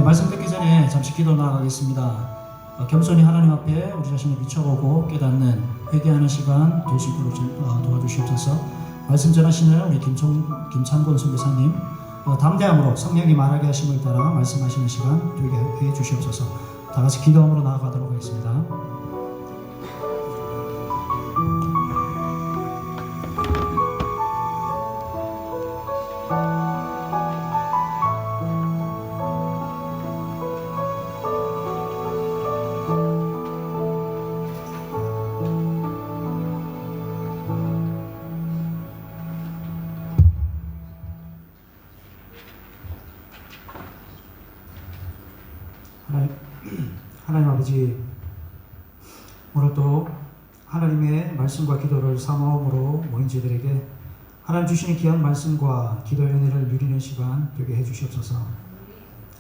말씀 듣기 전에 잠시 기도 나아가겠습니다. 겸손히 하나님 앞에 우리 자신을 비춰보고 깨닫는 회개하는 시간 되시도록 도와주시옵소서. 말씀 전하시는 우리 김찬곤 선교사님 담대함으로 성령이 말하게 하심을 따라 말씀하시는 시간 되게 해 주시옵소서. 다 같이 기도함으로 나아가도록 하겠습니다. 하나님 아버지, 오늘 또 하나님의 말씀과 기도를 사모함으로 모인 저희들에게 하나님 주시는 귀한 말씀과 기도의 은혜를 누리는 시간 되게 해주시옵소서.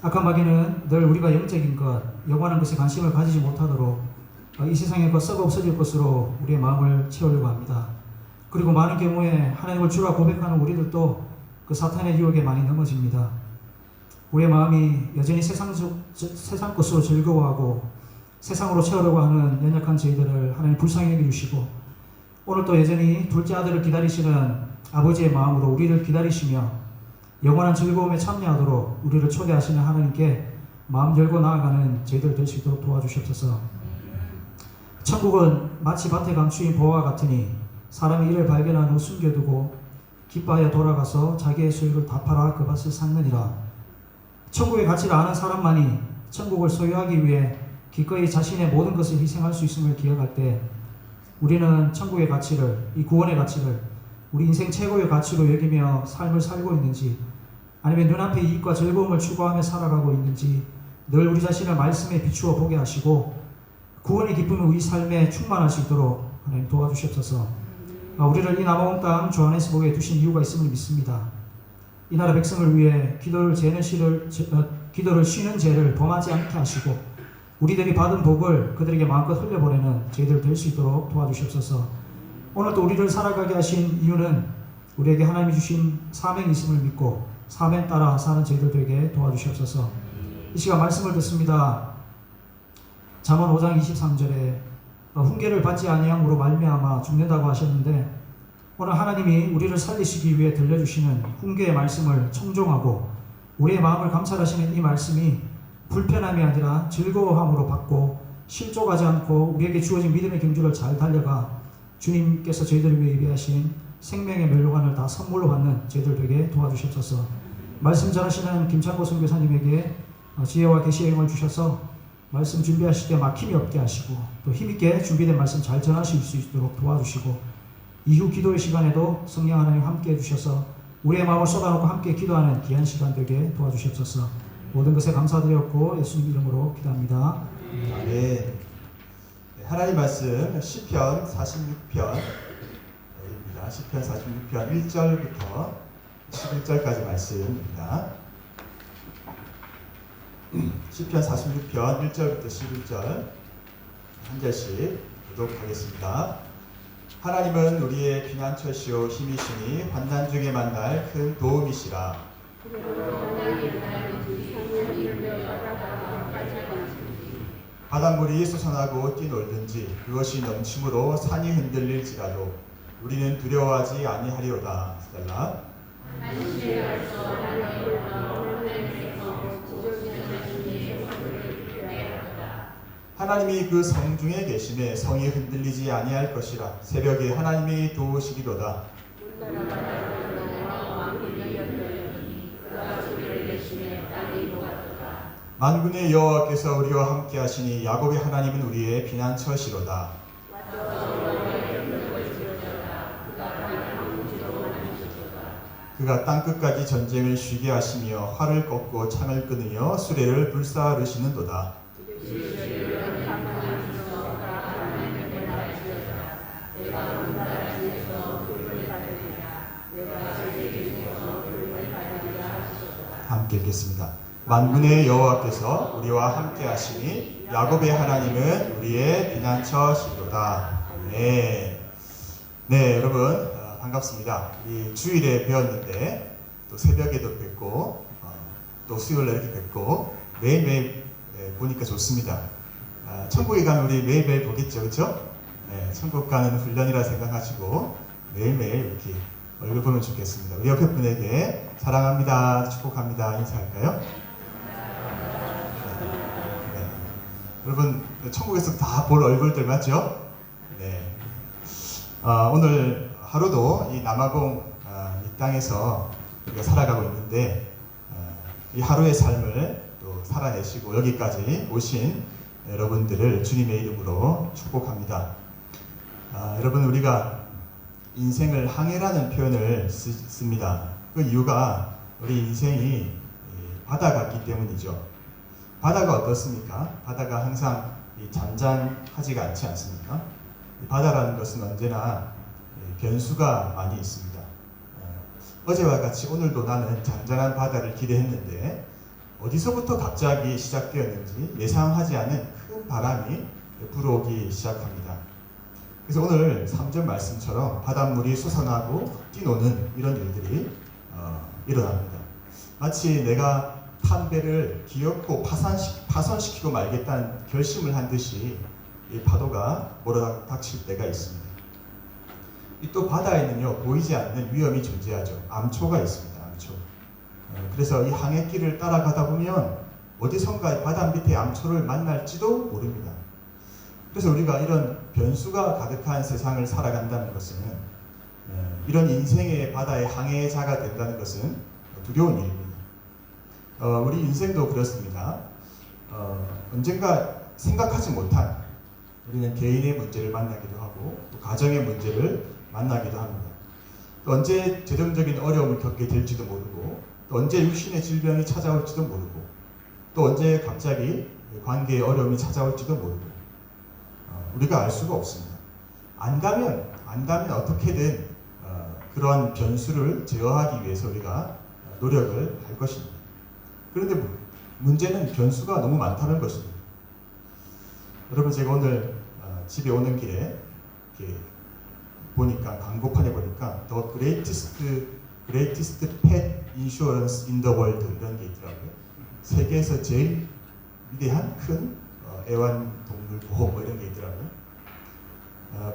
악한 마귀는 늘 우리가 영적인 것, 영원한 것에 관심을 가지지 못하도록 이 세상의 것, 썩어 없어질 것으로 우리의 마음을 채우려고 합니다. 그리고 많은 경우에 하나님을 주라 고백하는 우리들도 그 사탄의 유혹에 많이 넘어집니다. 우리의 마음이 여전히 세상 것으로 즐거워하고 세상으로 채우려고 하는 연약한 저희들을 하나님 불쌍히 여겨주시고, 오늘 또 여전히 둘째 아들을 기다리시는 아버지의 마음으로 우리를 기다리시며 영원한 즐거움에 참여하도록 우리를 초대하시는 하나님께 마음 열고 나아가는 저희들 될 수 있도록 도와주시옵소서. 천국은 마치 밭에 감추인 보화와 같으니 사람이 이를 발견한 후 숨겨두고 기뻐하여 돌아가서 자기의 소유를 다 팔아 그 밭을 샀느니라. 천국의 가치를 아는 사람만이 천국을 소유하기 위해 기꺼이 자신의 모든 것을 희생할 수 있음을 기억할 때 우리는 천국의 가치를, 이 구원의 가치를 우리 인생 최고의 가치로 여기며 삶을 살고 있는지, 아니면 눈앞의 이익과 즐거움을 추구하며 살아가고 있는지 늘 우리 자신을 말씀에 비추어 보게 하시고 구원의 기쁨이 우리 삶에 충만할 수 있도록 하나님 도와주시옵소서. 우리를 이 남아온 땅 조하네스복에 두신 이유가 있음을 믿습니다. 이 나라 백성을 위해 기도를 쉬는 죄를 범하지 않게 하시고 우리들이 받은 복을 그들에게 마음껏 흘려보내는 저희들 될 수 있도록 도와주시옵소서. 오늘 또 우리를 살아가게 하신 이유는 우리에게 하나님이 주신 사명이 있음을 믿고 사명 따라 사는 저희들 되게 도와주시옵소서. 이 시간 말씀을 듣습니다. 잠언 5장 23절에 훈계를 받지 아니함으로 말미암아 죽는다고 하셨는데, 오늘 하나님이 우리를 살리시기 위해 들려주시는 훈계의 말씀을 청종하고 우리의 마음을 감찰하시는 이 말씀이 불편함이 아니라 즐거워함으로 받고 실족하지 않고 우리에게 주어진 믿음의 경주를 잘 달려가 주님께서 저희들을 위해 예비하신 생명의 멸류관을 다 선물로 받는 저희들 되게 도와주시옵소서. 말씀 전하시는 김찬고 선교사님에게 지혜와 계시의 영을 주셔서 말씀 준비하실 때 막힘이 없게 하시고 또 힘있게 준비된 말씀 잘 전하실 수 있도록 도와주시고, 이후 기도의 시간에도 성령 하나님 함께 해주셔서 우리의 마음을 쏟아놓고 함께 기도하는 귀한 시간 되게 도와주시옵소서. 모든 것에 감사드렸고 예수님 이름으로 기도합니다. 네. 하나님 말씀 시편 46편입니다. 시편 46편 1절부터 11절까지 말씀입니다. 시편 46편 1절부터 11절 한 절씩 교독하겠습니다. 하나님은 우리의 피난처시오 힘이시니 환난 중에 만날 큰 도움이시라. 바닷물이 솟아나고 뛰놀든지 그것이 넘침으로 산이 흔들릴지라도 우리는 두려워하지 아니하리로다. 스텔라. 하나님이 그 성 중에 계심에 성이 흔들리지 아니할 것이라. 새벽에 하나님이 도우시기로다. 만군의 여호와께서 우리와 함께 하시니 야곱의 하나님은 우리의 피난처시로다. 그가 땅끝까지 전쟁을 쉬게 하시며 활을 꺾고 창을 끊으며 수레를 불사르시는도다. 함께 읽겠습니다. 만군의 여호와께서 우리와 함께 하시니 야곱의 하나님은 우리의 피난처시로다. 네, 여러분 반갑습니다. 우리 주일에 배웠는데 또 새벽에도 뵙고 또 수요일에 이렇게 뵙고 매일매일 보니까 좋습니다. 천국에 가면 우리 매일매일 보겠죠, 그렇죠? 천국 가는 훈련이라 생각하시고 매일매일 이렇게 얼굴 보면 좋겠습니다. 우리 옆에 분에게 사랑합니다, 축복합니다 인사할까요? 여러분 천국에서 다 볼 얼굴들 맞죠? 네. 오늘 하루도 이 남아공 이 땅에서 우리가 살아가고 있는데 이 하루의 삶을 또 살아내시고 여기까지 오신 여러분들을 주님의 이름으로 축복합니다. 여러분 우리가 인생을 항해라는 표현을 씁니다. 그 이유가 우리 인생이 바다가 있기 때문이죠. 바다가 어떻습니까? 바다가 항상 잔잔하지가 않지 않습니까? 바다라는 것은 언제나 변수가 많이 있습니다. 어제와 같이 오늘도 나는 잔잔한 바다를 기대했는데 어디서부터 갑자기 시작되었는지 예상하지 않은 큰 바람이 불어오기 시작합니다. 그래서 오늘 3절 말씀처럼 바닷물이 솟아나고 뛰노는 이런 일들이 일어납니다. 마치 내가 탄 배를 기어코 파손시키고 말겠다는 결심을 한 듯이 이 파도가 몰아닥칠 때가 있습니다. 또 바다에는요 보이지 않는 위험이 존재하죠. 암초가 있습니다. 암초. 그래서 이 항해길을 따라가다 보면 어디선가 바다 밑에 암초를 만날지도 모릅니다. 그래서 우리가 이런 변수가 가득한 세상을 살아간다는 것은 이런 인생의 바다의 항해자가 된다는 것은 두려운 일입니다. 우리 인생도 그렇습니다. 언젠가 생각하지 못한 우리는 개인의 문제를 만나기도 하고 또 가정의 문제를 만나기도 합니다. 또 언제 재정적인 어려움을 겪게 될지도 모르고 또 언제 육신의 질병이 찾아올지도 모르고 또 언제 갑자기 관계의 어려움이 찾아올지도 모르고 우리가 알 수가 없습니다. 안다면 어떻게든 그런 변수를 제어하기 위해서 우리가 노력을 할 것입니다. 그런데 문제는 변수가 너무 많다는 것입니다. 여러분 제가 오늘 집에 오는 길에 이렇게 보니까 광고판에 보니까 The Greatest Pet Insurance in the World 이런 게 있더라고요. 세계에서 제일 위대한 큰 애완동물 보험 뭐 이런 게 있더라고요.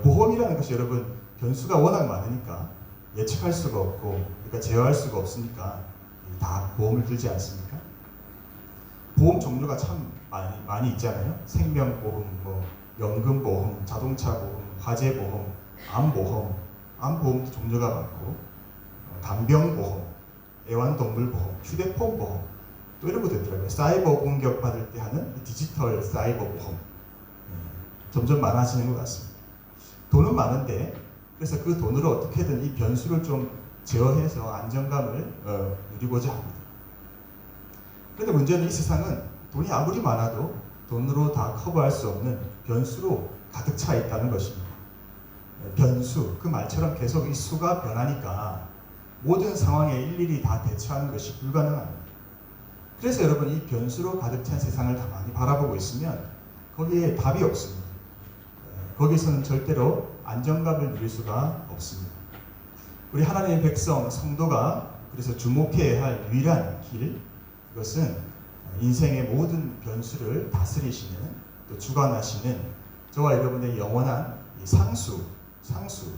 보험이라는 것이 여러분 변수가 워낙 많으니까 예측할 수가 없고 그러니까 제어할 수가 없으니까 다 보험을 들지 않습니까? 보험 종류가 참 많이 있잖아요. 생명보험, 연금보험, 자동차보험, 화재보험, 암보험도 종류가 많고 간병보험, 애완동물보험, 휴대폰보험 또 이런 것도 있더라고요. 사이버 공격 받을 때 하는 디지털 사이버 보험 점점 많아지는 것 같습니다. 돈은 많은데 그래서 그 돈으로 어떻게든 이 변수를 좀 제어해서 안정감을 누리고자 합니다. 그런데 문제는 이 세상은 돈이 아무리 많아도 돈으로 다 커버할 수 없는 변수로 가득 차 있다는 것입니다. 변수, 그 말처럼 계속 이 수가 변하니까 모든 상황에 일일이 다 대처하는 것이 불가능합니다. 그래서 여러분 이 변수로 가득 찬 세상을 가만히 바라보고 있으면 거기에 답이 없습니다. 거기서는 절대로 안정감을 누릴 수가 없습니다. 우리 하나님의 백성, 성도가 그래서 주목해야 할 유일한 길, 그것은 인생의 모든 변수를 다스리시는 또 주관하시는 저와 여러분의 영원한 상수,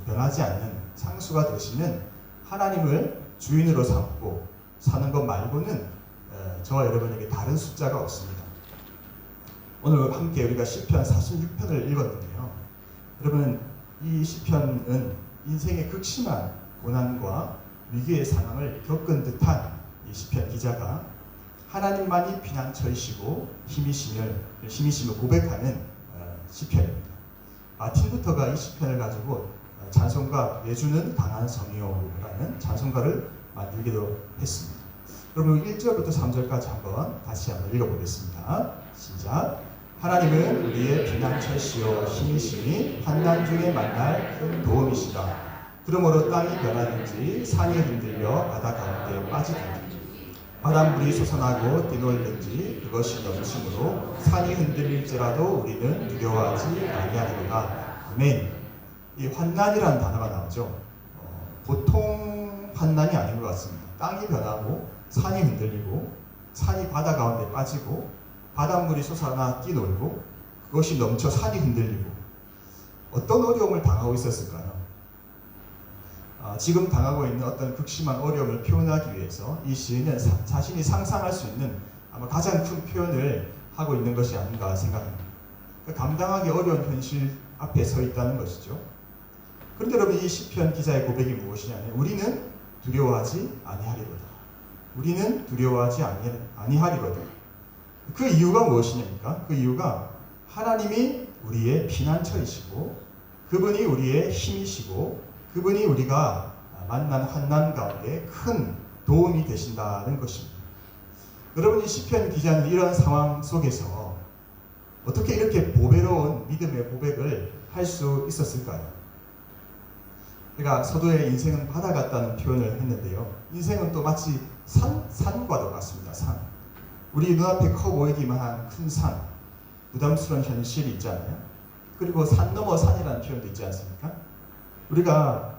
변하지 않는 상수가 되시는 하나님을 주인으로 삼고 사는 것 말고는 저와 여러분에게 다른 숫자가 없습니다. 오늘 함께 우리가 시편 46편을 읽었는데요. 여러분 이 시편은 인생의 극심한 고난과 위기의 상황을 겪은 듯한 이 시편 기자가 하나님만이 피난처이시고 힘이심을 고백하는 시편입니다. 마틴 루터가 이 시편을 가지고 찬송가 내주는 강한 성이요라는 찬송가를 만들기도 했습니다. 여러분 1절부터 3절까지 다시 한번 읽어보겠습니다. 시작. 하나님은 우리의 피난처시요 힘이시니 환난 중에 만날 큰 도움이시다. 그러므로 땅이 변하든지 산이 흔들려 바다 가운데 빠지든지 바닷물이 솟아나고 뛰놀든지 그것이 넘침으로 산이 흔들릴지라도 우리는 두려워하지 아니하리로다. 아멘. 이 환난이라는 단어가 나오죠. 보통 환난이 아닌 것 같습니다. 땅이 변하고 산이 흔들리고 산이 바다 가운데 빠지고 바닷물이 솟아나 뛰놀고 그것이 넘쳐 산이 흔들리고 어떤 어려움을 당하고 있었을까요? 지금 당하고 있는 어떤 극심한 어려움을 표현하기 위해서 이 시인은 자신이 상상할 수 있는 아마 가장 큰 표현을 하고 있는 것이 아닌가 생각합니다. 그러니까 감당하기 어려운 현실 앞에 서 있다는 것이죠. 그런데 여러분, 이 시편 기자의 고백이 무엇이냐면 우리는 두려워하지 아니하리로다. 우리는 두려워하지 아니하리로다. 그 이유가 무엇이냐니까? 그 이유가 하나님이 우리의 피난처이시고 그분이 우리의 힘이시고 그분이 우리가 만난 환난 가운데 큰 도움이 되신다는 것입니다. 여러분, 이 시편 기자는 이런 상황 속에서 어떻게 이렇게 보배로운 믿음의 고백을 할 수 있었을까요? 그러니까 서도의 인생은 바다 같다는 표현을 했는데요. 인생은 또 마치 산과도 같습니다. 산. 우리 눈앞에 커 보이기만 한 큰 산, 부담스러운 현실이 있잖아요. 그리고 산 넘어 산이라는 표현도 있지 않습니까? 우리가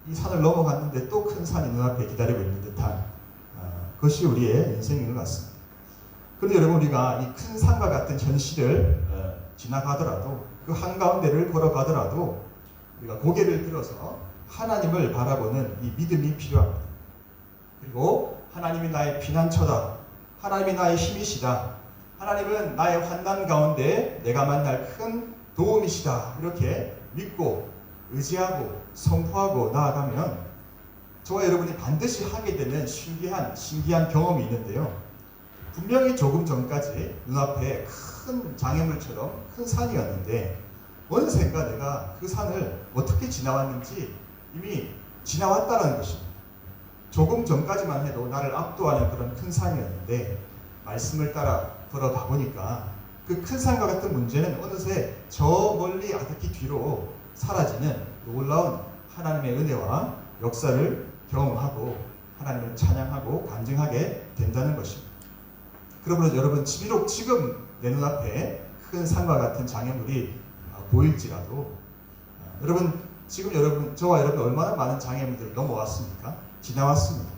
이 산을 넘어갔는데 또 큰 산이 눈앞에 기다리고 있는 듯한 그것이 우리의 인생인 것 같습니다. 그런데 여러분, 우리가 이 큰 산과 같은 현실을 지나가더라도 그 한가운데를 걸어가더라도 우리가 고개를 들어서 하나님을 바라보는 이 믿음이 필요합니다. 그리고 하나님이 나의 피난처다. 하나님이 나의 힘이시다. 하나님은 나의 환난 가운데 내가 만날 큰 도움이시다. 이렇게 믿고 의지하고 선포하고 나아가면 저와 여러분이 반드시 하게 되는 신기한 경험이 있는데요. 분명히 조금 전까지 눈앞에 큰 장애물처럼 큰 산이었는데 어느샌가 내가 그 산을 어떻게 지나왔는지 이미 지나왔다는 것입니다. 조금 전까지만 해도 나를 압도하는 그런 큰 산이었는데 말씀을 따라 걸어가 보니까 그 큰 산과 같은 문제는 어느새 저 멀리 아득히 뒤로 사라지는 놀라운 하나님의 은혜와 역사를 경험하고 하나님을 찬양하고 간증하게 된다는 것입니다. 그러므로 여러분, 비록 지금 내 눈앞에 큰 산과 같은 장애물이 보일지라도 여러분, 지금 저와 여러분 얼마나 많은 장애물들을 넘어왔습니까? 지나왔습니다.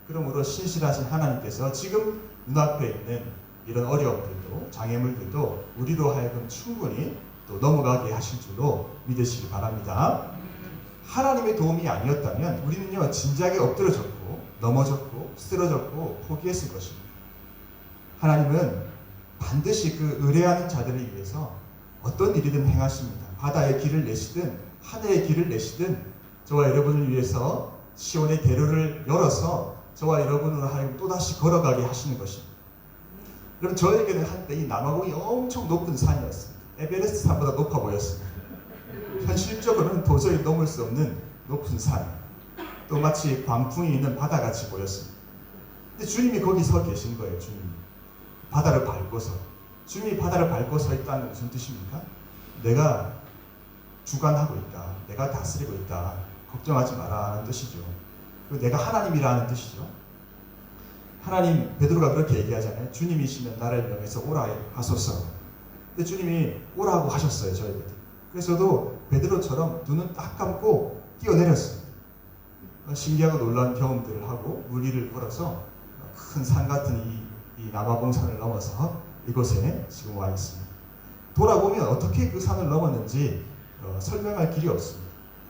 그러므로 신실하신 하나님께서 지금 눈앞에 있는 이런 어려움들도 장애물들도 우리로 하여금 충분히 또 넘어가게 하실 줄로 믿으시기 바랍니다. 하나님의 도움이 아니었다면 우리는요 진작에 엎드러졌고 넘어졌고 쓰러졌고 포기했을 것입니다. 하나님은 반드시 그 의뢰하는 자들을 위해서 어떤 일이든 행하십니다. 바다의 길을 내시든 하늘의 길을 내시든 저와 여러분을 위해서 시온의 대로를 열어서 저와 여러분을 하여금 또다시 걸어가게 하시는 것입니다. 여러분, 저에게는 한때 이 남아공이 엄청 높은 산이었습니다. 에베레스트 산보다 높아 보였습니다. 현실적으로는 도저히 넘을 수 없는 높은 산, 또 마치 광풍이 있는 바다같이 보였습니다. 근데 주님이 거기 서 계신 거예요. 주님이 바다를 밟고서. 주님이 바다를 밟고 서 있다는 무슨 뜻입니까? 내가 주관하고 있다. 내가 다스리고 있다. 걱정하지 마라 하는 뜻이죠. 그리고 내가 하나님이라는 뜻이죠. 하나님, 베드로가 그렇게 얘기하잖아요. 주님이시면 나를 명해서 오라 하소서. 근데 주님이 오라고 하셨어요, 저에게. 그래서 저도 베드로처럼 눈은 딱 감고 뛰어내렸습니다. 신기하고 놀라운 경험들을 하고 물 위를 걸어서 큰 산 같은 이 남아공산을 넘어서 이곳에 지금 와 있습니다. 돌아보면 어떻게 그 산을 넘었는지 설명할 길이 없습니다.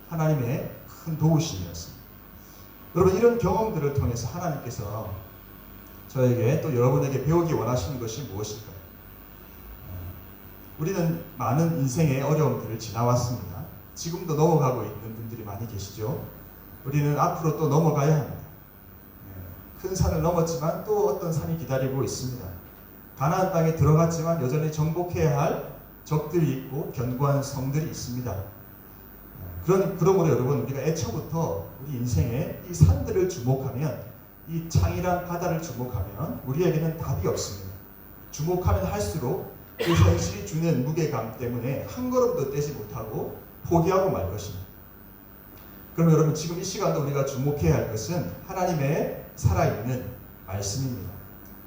하나님의 큰 도우심이었습니다. 여러분, 이런 경험들을 통해서 하나님께서 저에게 또 여러분에게 배우기 원하시는 것이 무엇일까요? 우리는 많은 인생의 어려움들을 지나왔습니다. 지금도 넘어가고 있는 분들이 많이 계시죠. 우리는 앞으로 또 넘어가야 합니다. 큰 산을 넘었지만 또 어떤 산이 기다리고 있습니다. 가나안 땅에 들어갔지만 여전히 정복해야 할 적들이 있고 견고한 성들이 있습니다. 그러므로 여러분, 우리가 애초부터 우리 인생에 이 산들을 주목하면, 이 창이란 바다를 주목하면 우리에게는 답이 없습니다. 주목하면 할수록 그 현실이 주는 무게감 때문에 한 걸음도 떼지 못하고 포기하고 말 것입니다. 그럼 여러분, 지금 이 시간도 우리가 주목해야 할 것은 하나님의 살아있는 말씀입니다.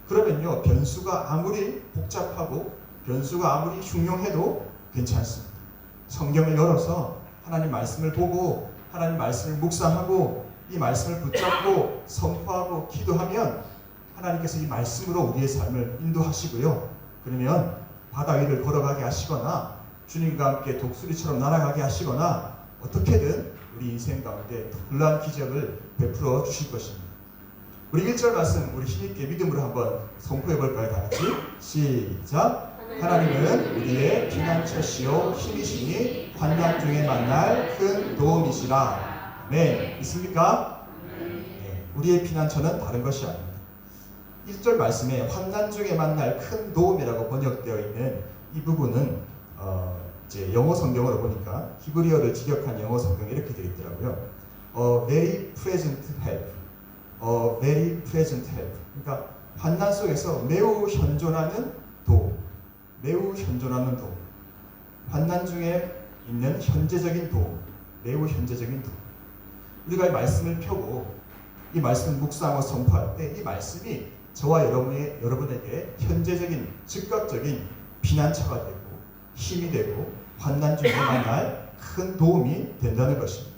그러면요, 변수가 아무리 복잡하고 변수가 아무리 흉흉해도 괜찮습니다. 성경을 열어서 하나님 말씀을 보고 하나님 말씀을 묵상하고 이 말씀을 붙잡고 선포하고 기도하면 하나님께서 이 말씀으로 우리의 삶을 인도하시고요. 그러면 바다 위를 걸어가게 하시거나 주님과 함께 독수리처럼 날아가게 하시거나 어떻게든 우리 인생 가운데 놀라운 기적을 베풀어 주실 것입니다. 우리 1절 말씀 우리 힘있게 믿음으로 한번 선포해 볼까요? 다 같이 시작. 하나님은 우리의 피난처시요 힘이시니 환난 중에 만날 큰 도움이시라. 네, 있습니까? 네, 우리의 피난처는 다른 것이 아닙니다. 1절 말씀에 환난 중에 만날 큰 도움이라고 번역되어 있는 이 부분은 이제 영어 성경으로 보니까 히브리어를 직역한 영어 성경에 이렇게 되어 있더라고요. Very present help. Very present help. 그러니까 환난 속에서 매우 현존하는 도움. 매우 현존하는 도움. 환난 중에 있는 현재적인 도움. 매우 현재적인 도움. 우리가 이 말씀을 펴고 이 말씀을 묵상하고 선포할 때 이 말씀이 저와 여러분에게 현재적인 즉각적인 피난처가 되고 힘이 되고 환난 중에 만날 큰 도움이 된다는 것입니다.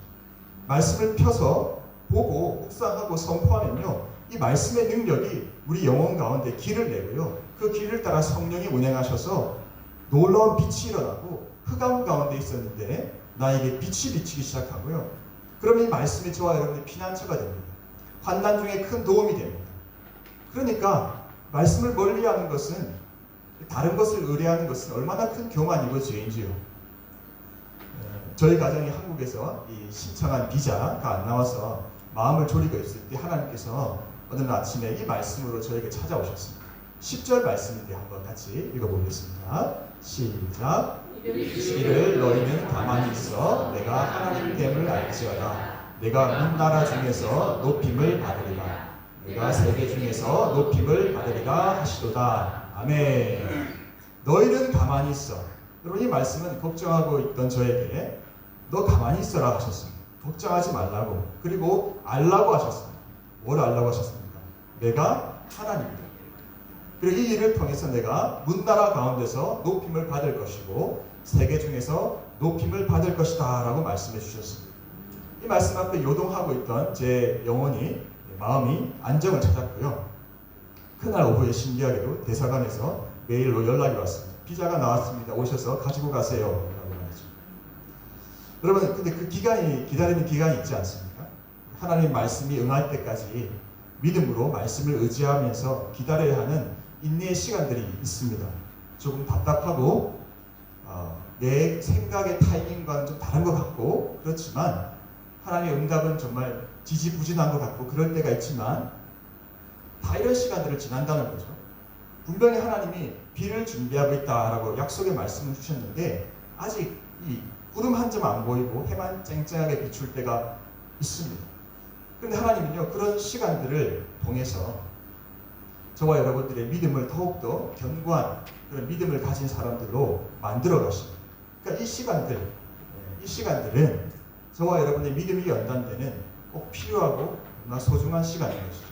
말씀을 펴서 보고 묵상하고 선포하면요, 이 말씀의 능력이 우리 영혼 가운데 길을 내고요, 그 길을 따라 성령이 운행하셔서 놀라운 빛이 일어나고 흑암 가운데 있었는데 나에게 빛이 비치기 시작하고요. 그러면 이 말씀이 저와 여러분의 피난처가 됩니다. 환난 중에 큰 도움이 됩니다. 그러니까 말씀을 멀리하는 것은, 다른 것을 의뢰하는 것은 얼마나 큰 교만이고 죄인지요. 저희 가정이 한국에서 이 신청한 비자가 안 나와서 마음을 졸이고 있을 때 하나님께서 어느 날 아침에 이 말씀으로 저에게 찾아오셨습니다. 10절 말씀인데 한번 같이 읽어보겠습니다. 시작. 이를 너희는 가만히 있어 내가 하나님 됨을 알지어다. 내가 문 나라 중에서 높임을 받으리라. 내가 세계 중에서 높임을 받으리라 하시도다. 아멘. 너희는 가만히 있어. 여러분, 이 말씀은 걱정하고 있던 저에게 너 가만히 있어라 하셨습니다. 걱정하지 말라고. 그리고 알라고 하셨습니다. 뭘 알라고 하셨습니까? 내가 하나님이다. 그리고 이 일을 통해서 내가 문나라 가운데서 높임을 받을 것이고 세계 중에서 높임을 받을 것이다 라고 말씀해 주셨습니다. 이 말씀 앞에 요동하고 있던 제 영혼이, 마음이 안정을 찾았고요. 그날 오후에 신기하게도 대사관에서 메일로 연락이 왔습니다. 비자가 나왔습니다. 오셔서 가지고 가세요 라고 말했죠. 여러분, 근데 그 기간이, 기다리는 기간이 있지 않습니까? 하나님 말씀이 응할 때까지 믿음으로 말씀을 의지하면서 기다려야 하는 인내의 시간들이 있습니다. 조금 답답하고 내 생각의 타이밍과는 좀 다른 것 같고 그렇지만 하나님의 응답은 정말 지지부진한 것 같고 그럴 때가 있지만 다 이런 시간들을 지난다는 거죠. 분명히 하나님이 비를 준비하고 있다라고 약속의 말씀을 주셨는데 아직 이 구름 한 점 안 보이고 해만 쨍쨍하게 비출 때가 있습니다. 그런데 하나님은요, 그런 시간들을 통해서 저와 여러분들의 믿음을 더욱더 견고한 그런 믿음을 가진 사람들로 만들어 가십니다. 그러니까 이 시간들은 저와 여러분의 믿음이 연단되는 꼭 필요하고 너무나 소중한 시간인 것이죠.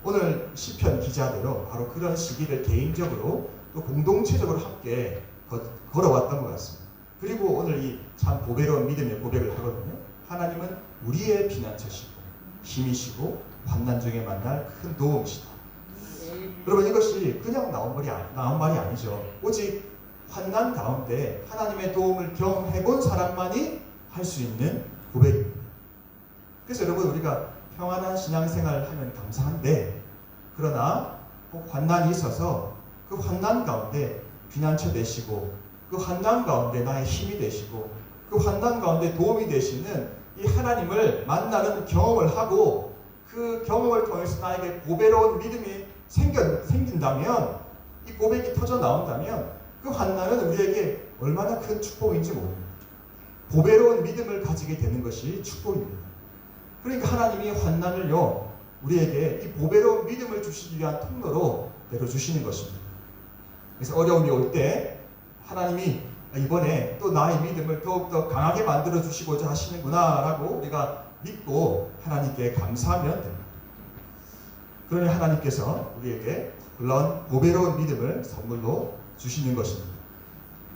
오늘 시편 기자대로 바로 그런 시기를 개인적으로 또 공동체적으로 함께 걸어왔던 것 같습니다. 그리고 오늘 이 참 보배로운 믿음의 고백을 하거든요. 하나님은 우리의 피난처시고 힘이시고 환난 중에 만날 큰 도움이시다. 여러분, 이것이 그냥 나온 말이 아니죠. 오직 환난 가운데 하나님의 도움을 경험해본 사람만이 할 수 있는 고백입니다. 그래서 여러분, 우리가 평안한 신앙생활을 하면 감사한데, 그러나 꼭 환난이 있어서 그 환난 가운데 피난처 되시고 그 환난 가운데 나의 힘이 되시고 그 환난 가운데 도움이 되시는 이 하나님을 만나는 경험을 하고 그 경험을 통해서 나에게 보배로운 믿음이 생긴다면, 이 고백이 터져 나온다면 그 환난은 우리에게 얼마나 큰 축복인지 모릅니다. 보배로운 믿음을 가지게 되는 것이 축복입니다. 그러니까 하나님이 환난을요, 우리에게 이 보배로운 믿음을 주시기 위한 통로로 내려주시는 것입니다. 그래서 어려움이 올 때 하나님이 이번에 또 나의 믿음을 더욱더 강하게 만들어 주시고자 하시는구나 라고 우리가 믿고 하나님께 감사하면 됩니다. 그러니 하나님께서 우리에게 놀라운 보배로운 믿음을 선물로 주시는 것입니다.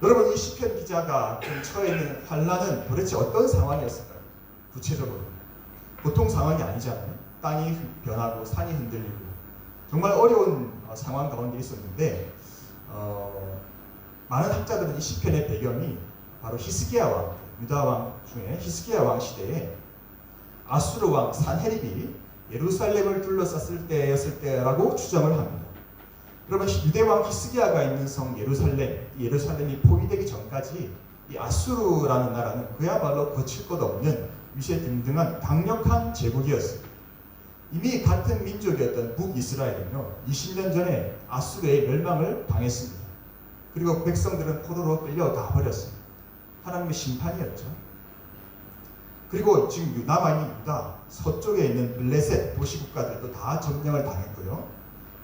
여러분, 이 시편 기자가 처해 있는 환란은 도대체 어떤 상황이었을까요? 구체적으로 보통 상황이 아니잖아요. 땅이 변하고 산이 흔들리고 정말 어려운 상황 가운데 있었는데 많은 학자들은 이 시편의 배경이 바로 히스기야 왕, 유다 왕 중에 히스기야 왕 시대에 아수르 왕 산헤립이 예루살렘을 둘러쌌을 때였을 때라고 추정을 합니다. 그러면 유대 왕 히스기야가 있는 성 예루살렘이 포위되기 전까지 이 아수르라는 나라는 그야말로 거칠 것 없는 위세등등한 강력한 제국이었습니다. 이미 같은 민족이었던 북이스라엘은요 20년 전에 아수르의 멸망을 당했습니다. 그리고 백성들은 포로로 끌려가 버렸습니다. 하나님의 심판이었죠. 그리고 지금 남아있는 유다 서쪽에 있는 블레셋 도시국가들도 다 점령을 당했고요.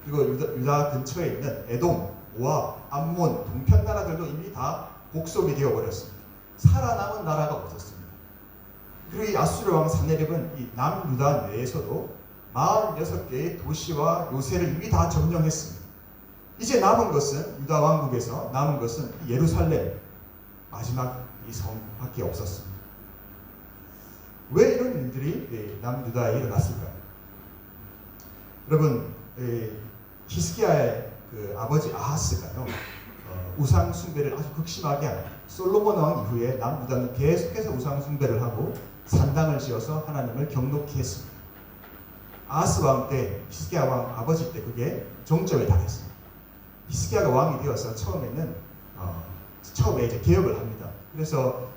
그리고 유다 근처에 있는 에돔, 모압, 암몬, 동편 나라들도 이미 다 복속이 되어버렸습니다. 살아남은 나라가 없었습니다. 그리고 이 아수르 왕 산헤립은 이 남유다 내에서도 46개의 도시와 요새를 이미 다 점령했습니다. 이제 남은 것은 유다 왕국에서 남은 것은 예루살렘 마지막 이 성밖에 없었습니다. 왜 이런 일들이 남유다에 일어났을까요? 여러분, 히스기야의 그 아버지 아하스가요 우상 숭배를 아주 극심하게 합니다. 솔로몬 왕 이후에 남유다는 계속해서 우상 숭배를 하고 산당을 지어서 하나님을 경노케 했습니다. 아하스 왕 때, 히스기야 왕 아버지 때 그게 종점에 달했습니다. 히스기야가 왕이 되어서 처음에 이제 개혁을 합니다. 그래서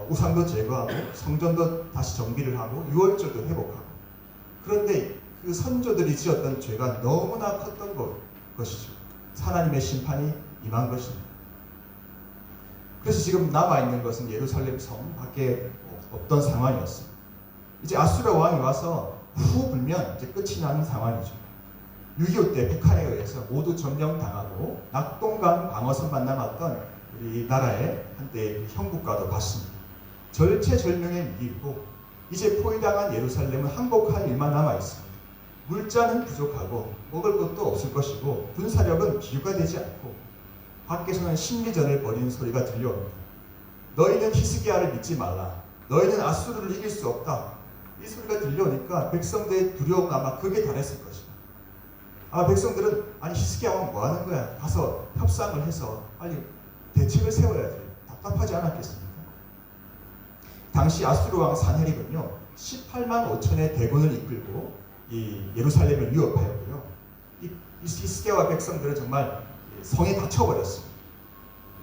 우상도 제거하고 성전도 다시 정비를 하고 유월절도 회복하고. 그런데 그 선조들이 지었던 죄가 너무나 컸던 것이죠. 하나님의 심판이 임한 것입니다. 그래서 지금 남아있는 것은 예루살렘 성밖에 없던 상황이었습니다. 이제 아수르 왕이 와서 후 불면 이제 끝이 나는 상황이죠. 6.25 때 북한에 의해서 모두 점령당하고 낙동강 방어선만 남았던 우리 나라의 한때 형국과도 같습니다. 절체절명의 위기이고 이제 포위당한 예루살렘은 항복할 일만 남아있습니다. 물자는 부족하고 먹을 것도 없을 것이고 군사력은 비교가 되지 않고 밖에서는 심리전을 벌이는 소리가 들려옵니다. 너희는 히스기야를 믿지 말라. 너희는 아수르를 이길 수 없다. 이 소리가 들려오니까 백성들의 두려움은 아마 극에 달했을 것입니다. 백성들은 아니 히스기야 왕 뭐 하는 거야? 가서 협상을 해서 빨리 대책을 세워야지. 답답하지 않았겠습니까? 당시 아수르 왕 산헤립은요 18만 5천의 대군을 이끌고 이 예루살렘을 위협하였고요. 이 히스기야와 백성들은 정말 성에 갇혀버렸습니다.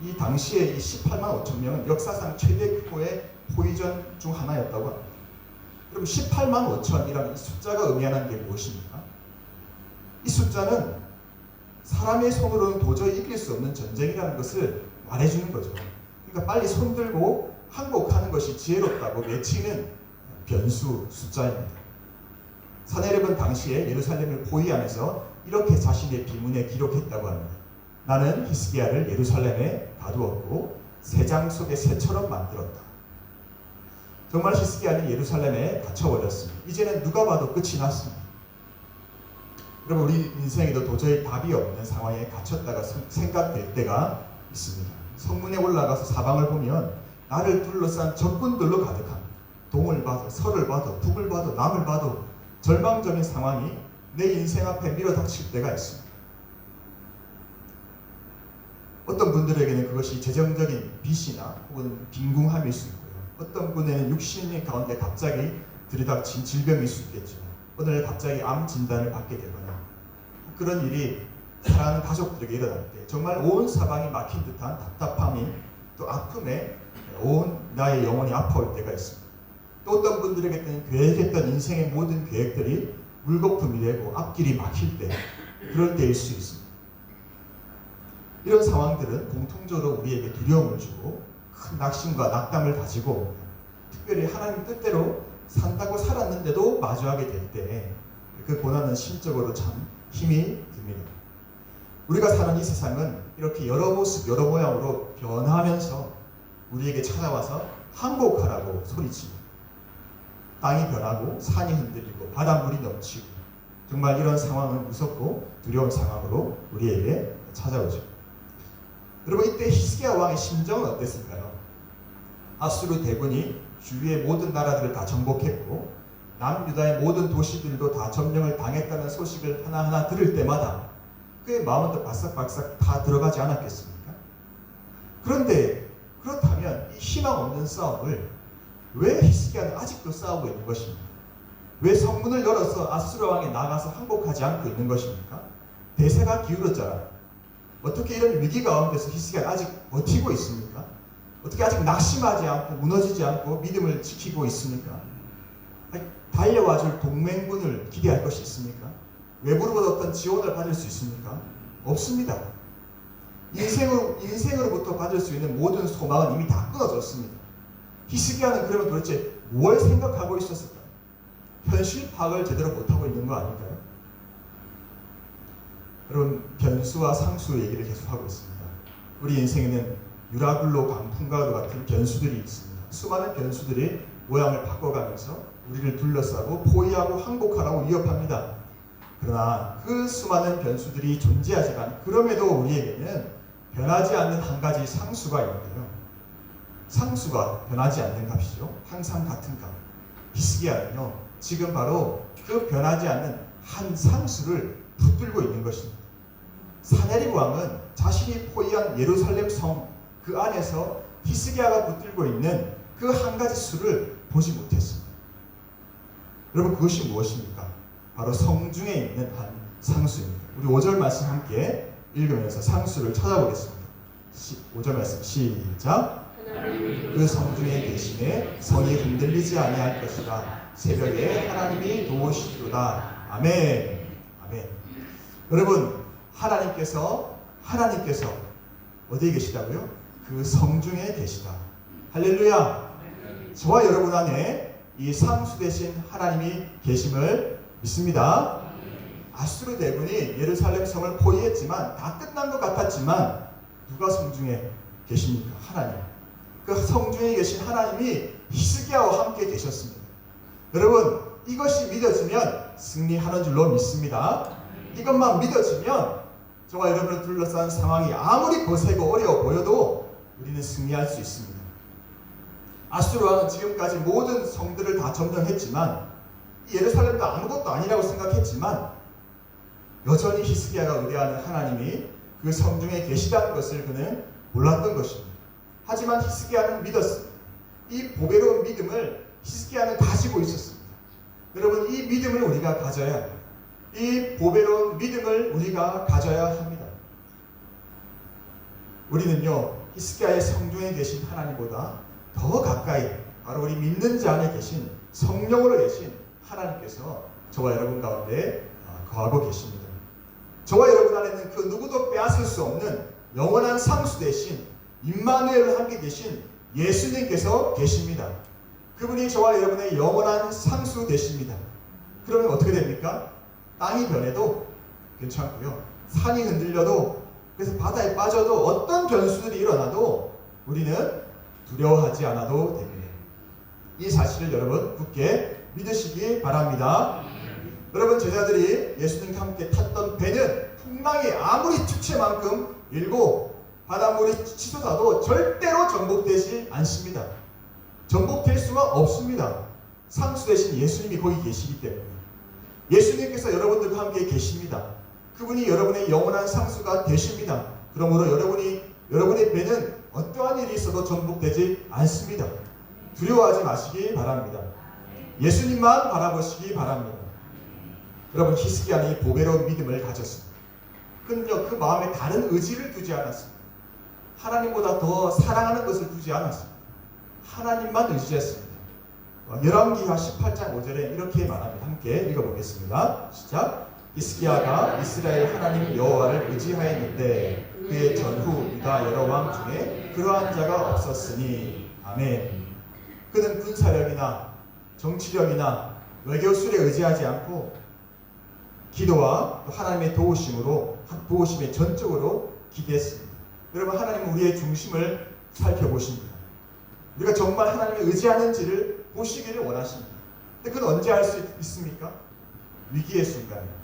이 당시에 이 18만 5천 명은 역사상 최대 규모의 포위전 중 하나였다고 합니다. 그럼 18만 5천이라는 이 숫자가 의미하는 게 무엇입니까? 이 숫자는 사람의 손으로는 도저히 이길 수 없는 전쟁이라는 것을 말해주는 거죠. 그러니까 빨리 손들고 항복하는 것이 지혜롭다고 외치는 변수 숫자입니다. 산헤립은 당시에 예루살렘을 포위하면서 이렇게 자신의 비문에 기록했다고 합니다. 나는 히스기야를 예루살렘에 가두었고 새장 속의 새처럼 만들었다. 정말 히스기야는 예루살렘에 갇혀버렸습니다. 이제는 누가 봐도 끝이 났습니다. 여러분, 우리 인생에도 도저히 답이 없는 상황에 갇혔다가 생각될 때가 있습니다. 성문에 올라가서 사방을 보면 나를 둘러싼 적군들로 가득합니다. 동을 봐도 서를 봐도 북을 봐도 남을 봐도 절망적인 상황이 내 인생 앞에 밀어닥칠 때가 있습니다. 어떤 분들에게는 그것이 재정적인 빚이나 혹은 빈궁함일 수 있고요. 어떤 분에는 육신의 가운데 갑자기 들이닥친 질병일 수 있겠죠. 오늘 갑자기 암 진단을 받게 되거나 그런 일이 사랑하는 가족들에게 일어날 때 정말 온 사방이 막힌 듯한 답답함이 또 아픔에 온 나의 영혼이 아파올 때가 있습니다. 또 어떤 분들에게는 계획했던 인생의 모든 계획들이 물거품이 되고 앞길이 막힐 때 그럴 때일 수 있습니다. 이런 상황들은 공통적으로 우리에게 두려움을 주고 큰 낙심과 낙담을 가지고 특별히 하나님 뜻대로 산다고 살았는데도 마주하게 될 때 그 고난은 심적으로 참 힘이 듭니다. 우리가 사는 이 세상은 이렇게 여러 모습 여러 모양으로 변하면서 우리에게 찾아와서 항복하라고 소리칩니다. 땅이 변하고 산이 흔들리고 바닷물이 넘치고 정말 이런 상황은 무섭고 두려운 상황으로 우리에게 찾아오죠. 여러분, 이때 히스기야 왕의 심정은 어땠을까요? 아수르 대군이 주위의 모든 나라들을 다 정복했고 남유다의 모든 도시들도 다 점령을 당했다는 소식을 하나하나 들을 때마다 그의 마음은 또 바싹바싹 다 들어가지 않았겠습니까? 그런데 그렇다면 이 희망 없는 싸움을 왜 히스기야는 아직도 싸우고 있는 것입니까? 왜 성문을 열어서 아수르 왕에 나가서 항복하지 않고 있는 것입니까? 대세가 기울었잖아요. 어떻게 이런 위기 가운데서 히스기야는 아직 버티고 있습니까? 어떻게 아직 낙심하지 않고 무너지지 않고 믿음을 지키고 있습니까? 달려와줄 동맹군을 기대할 것이 있습니까? 외부로부터 어떤 지원을 받을 수 있습니까? 없습니다. 인생으로부터 받을 수 있는 모든 소망은 이미 다 끊어졌습니다. 히스기야는 그러면 도대체 뭘 생각하고 있었을까요? 현실 파악을 제대로 못하고 있는 거 아닐까요? 여러분, 변수와 상수 얘기를 계속하고 있습니다. 우리 인생에는 유라굴로 강풍과도 같은 변수들이 있습니다. 수많은 변수들이 모양을 바꿔가면서 우리를 둘러싸고 포위하고 항복하라고 위협합니다. 그러나 그 수많은 변수들이 존재하지만 그럼에도 우리에게는 변하지 않는 한 가지 상수가 있는데요. 상수가 변하지 않는 값이죠. 항상 같은 값. 히스기야는요, 지금 바로 그 변하지 않는 한 상수를 붙들고 있는 것입니다. 사네립 왕은 자신이 포위한 예루살렘 성 그 안에서 히스기야가 붙들고 있는 그 한 가지 수를 보지 못했습니다. 여러분, 그것이 무엇입니까? 바로 성중에 있는 한 상수입니다. 우리 5절 말씀 함께 읽으면서 상수를 찾아보겠습니다. 5절 말씀 시작. 그 성중에 계심에 성이 흔들리지 아니할 것이라 새벽에 하나님이 도우시리로다. 아멘. 아멘. 여러분, 하나님께서 어디에 계시다고요? 그 성중에 계시다. 할렐루야. 저와 여러분 안에 이 상수 되신 하나님이 계심을 믿습니다. 아수르 대군이 예루살렘 성을 포위했지만 다 끝난 것 같았지만 누가 성중에 계십니까? 하나님. 그 성중에 계신 하나님이 히스기야와 함께 계셨습니다. 여러분, 이것이 믿어지면 승리하는 줄로 믿습니다. 이것만 믿어지면 저와 여러분을 둘러싼 상황이 아무리 거세고 어려워 보여도 우리는 승리할 수 있습니다. 아수르 왕은 지금까지 모든 성들을 다 점령했지만 예루살렘도 아무것도 아니라고 생각했지만 여전히 히스기야가 의뢰하는 하나님이 그 성중에 계시다는 것을 그는 몰랐던 것입니다. 하지만 히스기야는 믿었습니다. 이 보배로운 믿음을 히스기야는 가지고 있었습니다. 여러분, 이 믿음을 우리가 가져야 합니다. 이 보배로운 믿음을 우리가 가져야 합니다. 우리는요, 히스기야의 성중에 계신 하나님보다 더 가까이 바로 우리 믿는 자 안에 계신 성령으로 계신 하나님께서 저와 여러분 가운데 거하고 계십니다. 저와 여러분 안에는 그 누구도 빼앗을 수 없는 영원한 상수 되신 임마누엘과 함께 계신 예수님께서 계십니다. 그분이 저와 여러분의 영원한 상수 되십니다. 그러면 어떻게 됩니까? 땅이 변해도 괜찮고요. 산이 흔들려도, 그래서 바다에 빠져도 어떤 변수들이 일어나도 우리는 두려워하지 않아도 됩니다. 이 사실을 여러분 굳게 믿으시기 바랍니다. 여러분, 제자들이 예수님과 함께 탔던 배는 풍랑이 아무리 축제만큼 일고 바닷물이 치솟아도 절대로 정복되지 않습니다. 정복될 수가 없습니다. 상수 되신 예수님이 거기 계시기 때문에. 예수님께서 여러분들과 함께 계십니다. 그분이 여러분의 영원한 상수가 되십니다. 그러므로 여러분의 배는 어떠한 일이 있어도 정복되지 않습니다. 두려워하지 마시기 바랍니다. 예수님만 바라보시기 바랍니다. 여러분, 히스기야는 이 보배로운 믿음을 가졌습니다. 그는요, 그 마음에 다른 의지를 두지 않았습니다. 하나님보다 더 사랑하는 것을 두지 않았습니다. 하나님만 의지했습니다. 열왕기하 18장 5절에 이렇게 말합니다. 함께 읽어보겠습니다. 시작. 히스기야가 이스라엘 하나님 여호와를 의지하였는데 그의 전후 유다 여러 왕 중에 그러한 자가 없었으니. 아멘. 그는 군사력이나 정치력이나 외교술에 의지하지 않고 기도와 하나님의 도우심에 전적으로 기대했습니다. 여러분, 하나님은 우리의 중심을 살펴보십니다. 우리가 정말 하나님을 의지하는지를 보시기를 원하십니다. 근데 그건 언제 할 수 있습니까? 위기의 순간이에요.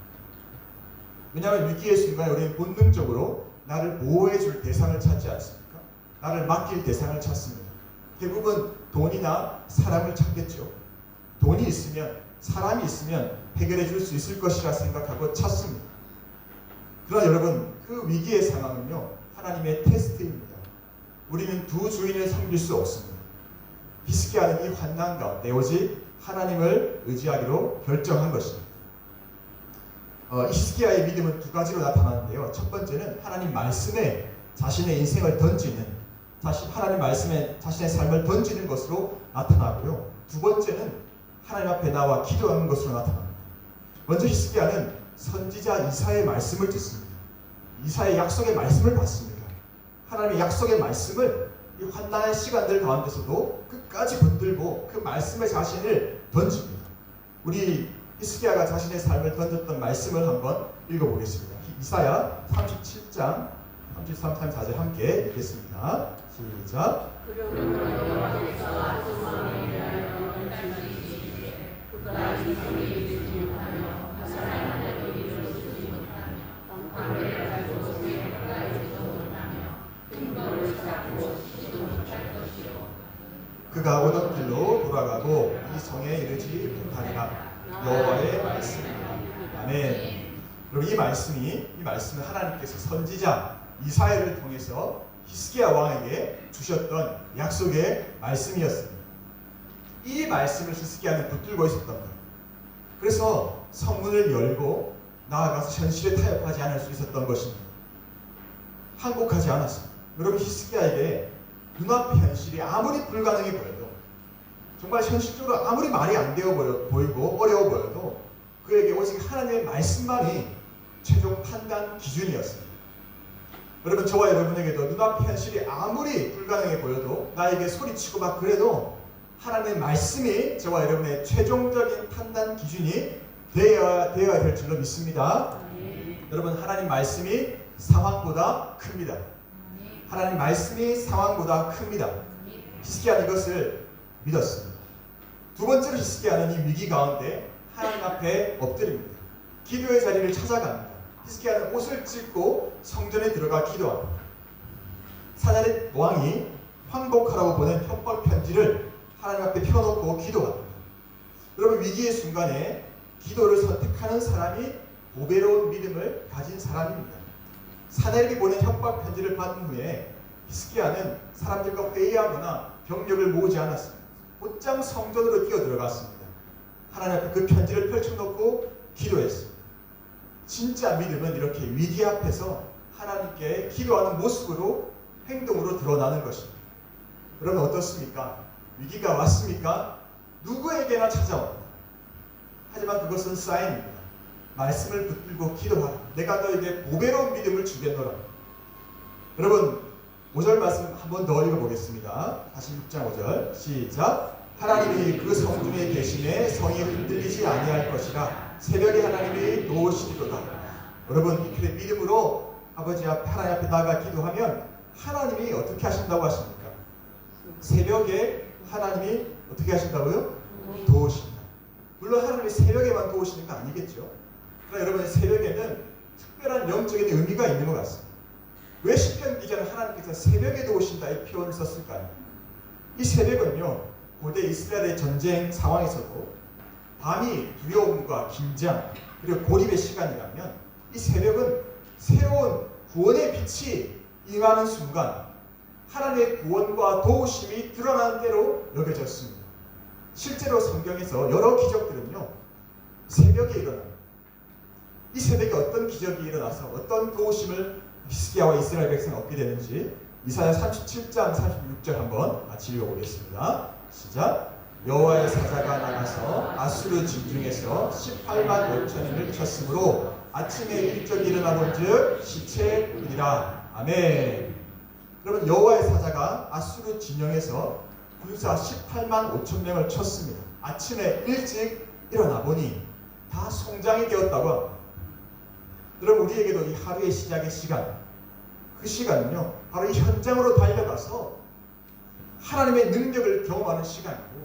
왜냐하면 위기의 순간에 우리는 본능적으로 나를 보호해줄 대상을 찾지 않습니까? 나를 맡길 대상을 찾습니다. 대부분 돈이나 사람을 찾겠죠. 돈이 있으면, 사람이 있으면 해결해 줄 수 있을 것이라 생각하고 찾습니다. 그러나 여러분, 그 위기의 상황은요, 하나님의 테스트입니다. 우리는 두 주인을 섬길 수 없습니다. 히스기야는 이 환난 가운데 오직 하나님을 의지하기로 결정한 것입니다. 히스기야의 믿음은 두 가지로 나타나는데요. 첫 번째는 하나님 말씀에 자신의 인생을 던지는, 하나님 말씀에 자신의 삶을 던지는 것으로 나타나고요. 두 번째는 하나님 앞에 나와 기도하는 것으로 나타납니다. 먼저 히스기야는 선지자 이사야의 말씀을 듣습니다. 이사야의 약속의 말씀을 받습니다. 하나님의 약속의 말씀을 이 환난의 시간들 가운데서도 끝까지 붙들고 그 말씀에 자신을 던집니다. 우리 히스기야가 자신의 삶을 던졌던 말씀을 한번 읽어보겠습니다. 이사야 37장 33, 34절 함께 읽겠습니다. 시작. 그가 오던 길로 돌아가고 이 성에 이르지 못하리라. 여호와의 말씀입니다. 아멘. 여러분, 이 말씀은 하나님께서 선지자 이사야를 통해서 히스기야 왕에게 주셨던 약속의 말씀이었습니다. 이 말씀을 히스기야는 붙들고 있었던 거예요. 그래서 성문을 열고 나아가서 현실에 타협하지 않을 수 있었던 것입니다. 항복하지 않았습니다. 여러분, 히스기야에게 눈앞의 현실이 아무리 불가능해 보여도, 정말 현실적으로 아무리 말이 안 되어 보이고 어려워 보여도 그에게 오직 하나님의 말씀만이 최종 판단 기준이었습니다. 여러분, 저와 여러분에게도 눈앞의 현실이 아무리 불가능해 보여도, 나에게 소리치고 막 그래도 하나님의 말씀이 저와 여러분의 최종적인 판단 기준이 되어야 될 줄로 믿습니다. 여러분, 하나님 말씀이 상황보다 큽니다. 하나님 말씀이 상황보다 큽니다. 히스기야는 이것을 믿었습니다. 두 번째로 히스기야는 이 위기 가운데 하나님 앞에 엎드립니다. 기도의 자리를 찾아갑니다. 히스기야는 옷을 찢고 성전에 들어가 기도합니다. 사다리 왕이 황복하라고 보낸 협박 편지를 하나님 앞에 펴놓고 기도합니다. 여러분, 위기의 순간에 기도를 선택하는 사람이 보배로운 믿음을 가진 사람입니다. 사내에게 보낸 협박 편지를 받은 후에 히스기야는 사람들과 회의하거나 병력을 모으지 않았습니다. 곧장 성전으로 뛰어 들어갔습니다. 하나님 앞에 그 편지를 펼쳐놓고 기도했습니다. 진짜 믿음은 이렇게 위기 앞에서 하나님께 기도하는 모습으로, 행동으로 드러나는 것입니다. 여러분, 어떻습니까? 위기가 왔습니까? 누구에게나 찾아옵니다. 하지만 그것은 사인입니다. 말씀을 붙들고 기도하라. 내가 너에게 보배로운 믿음을 주겠노라. 여러분, 5절 말씀 한 번 더 읽어보겠습니다. 46장 5절 시작. 하나님이 그 성중에 계심에 성이 흔들리지 아니할 것이라. 새벽에 하나님이 도우시리로다. 여러분, 이렇게 믿음으로 아버지 앞에, 하나님 앞에 나아가 기도하면 하나님이 어떻게 하신다고 하십니까? 새벽에 하나님이 어떻게 하신다고요? 도우신다. 물론 하나님이 새벽에만 도우시는 거 아니겠죠. 그러나 여러분, 새벽에는 특별한 영적인 의미가 있는 것 같습니다. 왜 시편 기자는 하나님께서 새벽에 도우신다 이 표현을 썼을까요? 이 새벽은요, 고대 이스라엘의 전쟁 상황에서도 밤이 두려움과 긴장 그리고 고립의 시간이라면, 이 새벽은 새로운 구원의 빛이 임하는 순간 하나님의 구원과 도우심이 드러나는 때로 여겨졌습니다. 실제로 성경에서 여러 기적들은요, 새벽에 일어납니다. 이 새벽에 어떤 기적이 일어나서 어떤 도우심을 히스기야와 이스라엘 백성이 얻게 되는지 이사야 37장 36절 한번 같이 읽어보겠습니다. 시작. 여호와의 사자가 나가서 아수르 진중에서 18만 5천인을 쳤으므로 아침에 일찍 일어나 본즉 시체뿐이라. 아멘. 여러분, 여호와의 사자가 아수르 진영에서 군사 18만 5천 명을 쳤습니다. 아침에 일찍 일어나 보니 다 송장이 되었다고 합니다. 여러분, 우리에게도 이 하루의 시작의 시간, 그 시간은요, 바로 이 현장으로 달려가서 하나님의 능력을 경험하는 시간이고,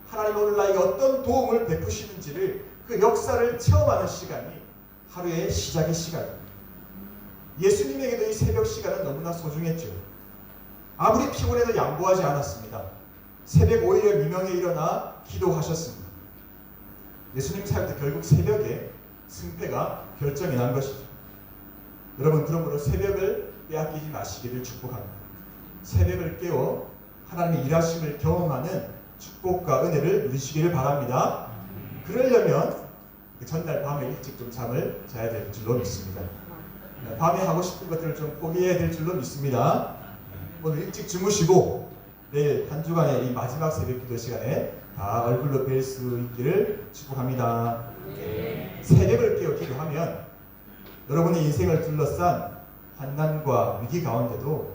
하나님 오늘 나에게 어떤 도움을 베푸시는지를 그 역사를 체험하는 시간이 하루의 시작의 시간입니다. 예수님에게도 이 새벽 시간은 너무나 소중했죠. 아무리 피곤해도 양보하지 않았습니다. 새벽 오히려 미명에 일어나 기도하셨습니다. 예수님 사역 때 결국 새벽에 승패가 결정이 난 것이죠. 여러분, 그러므로 새벽을 빼앗기지 마시기를 축복합니다. 새벽을 깨워 하나님의 일하심을 경험하는 축복과 은혜를 누리시기를 바랍니다. 그러려면 전날 밤에 일찍 좀 잠을 자야 될 줄로 믿습니다. 밤에 하고 싶은 것들을 좀 포기해야 될 줄로 믿습니다. 오늘 일찍 주무시고 내일 한 주간의 이 마지막 새벽 기도 시간에 다 얼굴로 뵐 수 있기를 축복합니다. 새벽을 깨어 기도하면 여러분의 인생을 둘러싼 환난과 위기 가운데도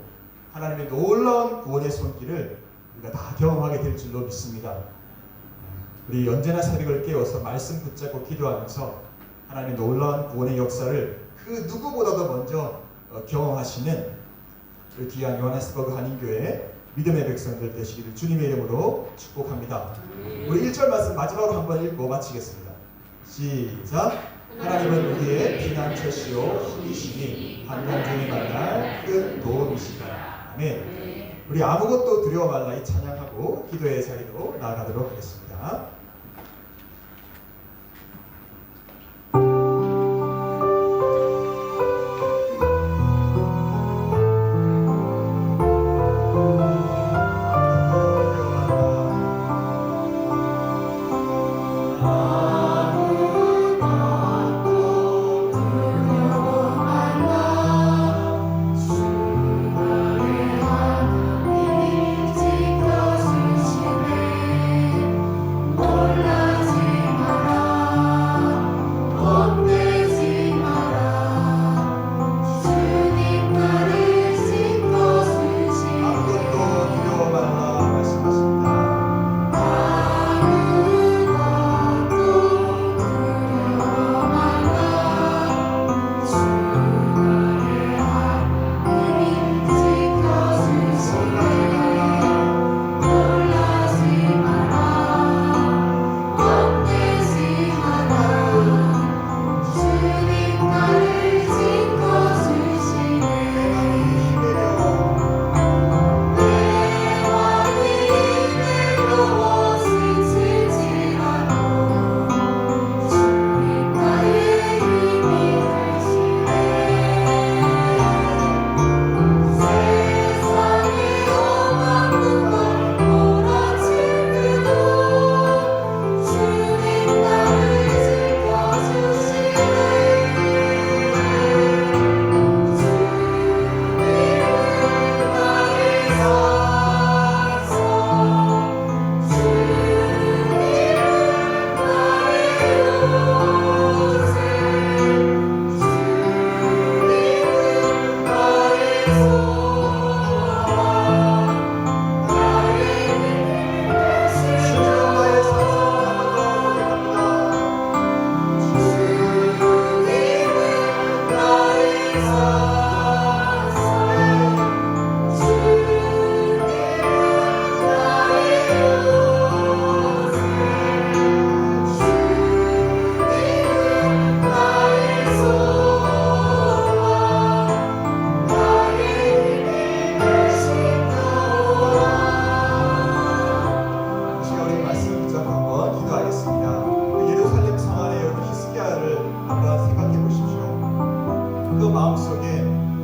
하나님의 놀라운 구원의 손길을 우리가 다 경험하게 될 줄로 믿습니다. 우리 언제나 새벽을 깨워서 말씀 붙잡고 기도하면서 하나님의 놀라운 구원의 역사를 그 누구보다도 먼저 경험하시는 우리 귀한 요하네스버그 한인교회 믿음의 백성들 되시기를 주님의 이름으로 축복합니다. 우리 1절 말씀 마지막으로 한번 읽고 마치겠습니다. 시작. 하나님은 우리의 피난처시요 힘이시니 환난 중에 만날 큰 도움이시다. 아멘. 우리 아무것도 두려워 말라 이 찬양하고 기도의 자리로 나아가도록 하겠습니다.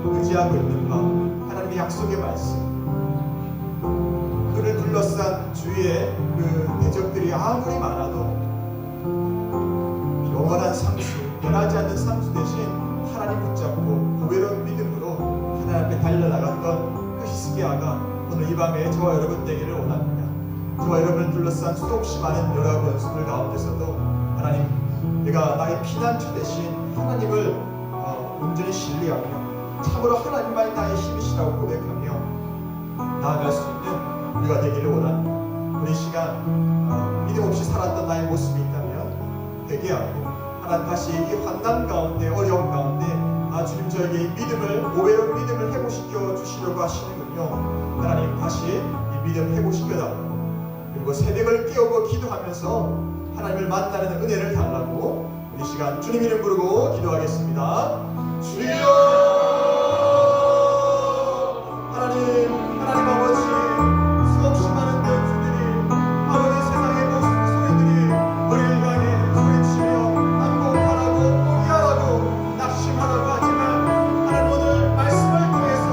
의지하고 있는 것, 하나님의 약속의 말씀, 그를 둘러싼 주위의 그 대적들이 아무리 많아도 영원한 상수, 변하지 않는 상수 대신 하나님 붙잡고 고배로운 믿음으로 하나님 앞에 달려나갔던 그 히스기야가 오늘 이 밤에 저와 여러분 되기를 원합니다. 저와 여러분을 둘러싼 수없이 많은 여러 변수들 가운데서도 하나님, 내가 나의 피난처 대신 하나님을 온전히 신뢰하며 참으로 하나님만이 나의 힘이시라고 고백하며 나아갈 수 있는 우리가 되기를 원합니다. 우리 시간 믿음 없이 살았던 나의 모습이 있다면 회개하고 하나님 다시 이 환난 가운데, 어려움 가운데 주님 저에게 이 믿음을, 오해로운 믿음을 회복시켜 주시려고 하시는군요. 하나님 다시 이 믿음 회복시켜 달라고, 그리고 새벽을 깨우고 기도하면서 하나님을 만나는 은혜를 달라고 이 시간 주님 이름 부르고 기도하겠습니다. 주여 하나님 아버지 수없이 많은 백성들이 아버지 세상의 모든 소리들이 우리를 향해 소리치며 항복하라고 포기하라고 낙심하라고 하지만 하나님 오늘 말씀을 통해서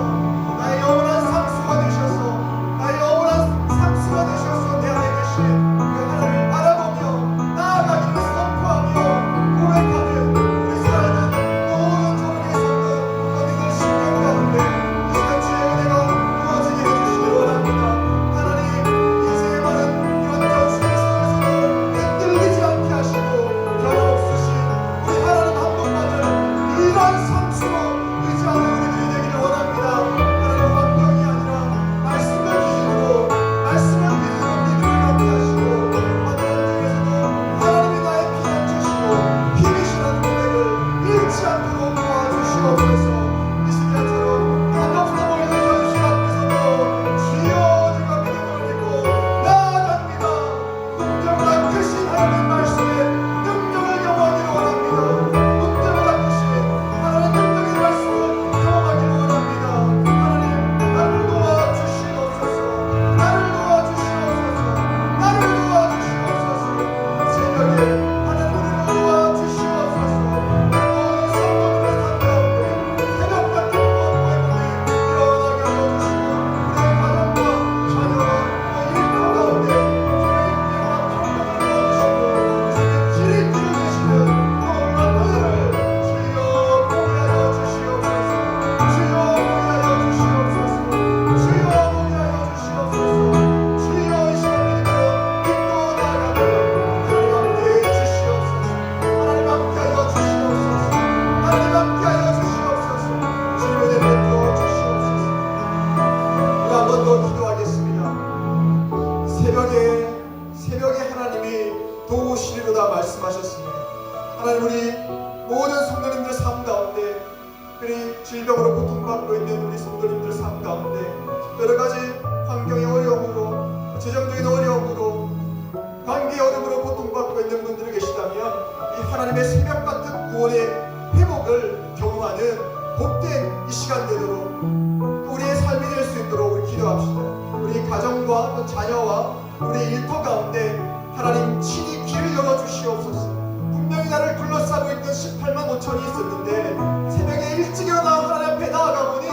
나의 영원한 상수가 되셔서 나의 영원한 상수가 되셔서 내 안에 계신 그 하나님을 바라보며 나아가기를 선포하며 고백하는 우리 살아가는 모든 조국에 있었던 어디들 신경 가운데 이 시간 주의 은혜가 부어지게 해주시기 원합니다. 하나님 인생의 많은 이런 전술의 속에서도 흔들리지 않게 하시고 변함없으신 우리 하나님 한 분만을 유일한 상수로 의지하는 우리들이 되기를 원합니다. 하나님 환경이 아니라 말씀을 기준으로 말씀을 믿음을 갖게 하시고 어떤 중에서도 하나님이 나의 피난 주시고 힘이시라는 고백을 잃지 않도록 도와주시옵소서. 이 시간처럼 한없이 보여주신 주신 앞에서도 주여 주가 믿음을 믿고 나아갑니다. 문제보다 크신 하나님 말씀에 능력을 경험하기를 원합니다. 문제보다 크신 하나님 능력의 말씀을 경험하기를 원합니다. 하나님 나를 도와주시옵소서. 나를 도와주시옵소서. 나를 도와주시옵소서. 새벽에 하나님 우리를 도와주시옵소서. 모든 성도들의 삶 가운데 새벽 같은 무엇보이는데 일어나게 하여 주시고 우리의 가정과 자녀와 일터 가운데 주의 질이 기름 되시는 놀라운 은혜를 주여 보게 하여 주시옵소서. 주여 보게 하여 주시옵소서. 주여 보게 하여 주시옵소서. 주여 이 시간 믿고 나아갑니다. 하나님 함께 주시옵소서. 하나님 함께 하여 주시옵소서. 하나님 함께 하여 주시옵소서. 주님의 은혜 베풀어 주시옵소서. 우리 한 번 더 기도하겠습니다. 새벽에 하나님이 도우시리로다 말씀하셨습니다. 하나님 우리 모든 성도님들 삶 가운데 그리 질병으로 고통받고 있는 우리 성도님들 삶 가운데 여러 가지 환경의 어려움으로 재정적인 어려움으로 관계의 어려움으로 고통받고 있는 분들이 계시다면 이 하나님의 새벽 같은 구원의 회복을 경험하는 복된 이 시간 되도록 또 우리의 삶이 될 수 있도록 우리 기도합시다. 우리 가정과 또 자녀와 우리의 일터 가운데 하나님 친히 길을 열어주시옵소서. 분명히 나를 둘러싸고 있던 18만 5천이 있었는데 새벽에 일찍 일어나 하나님 앞에 나아가 보니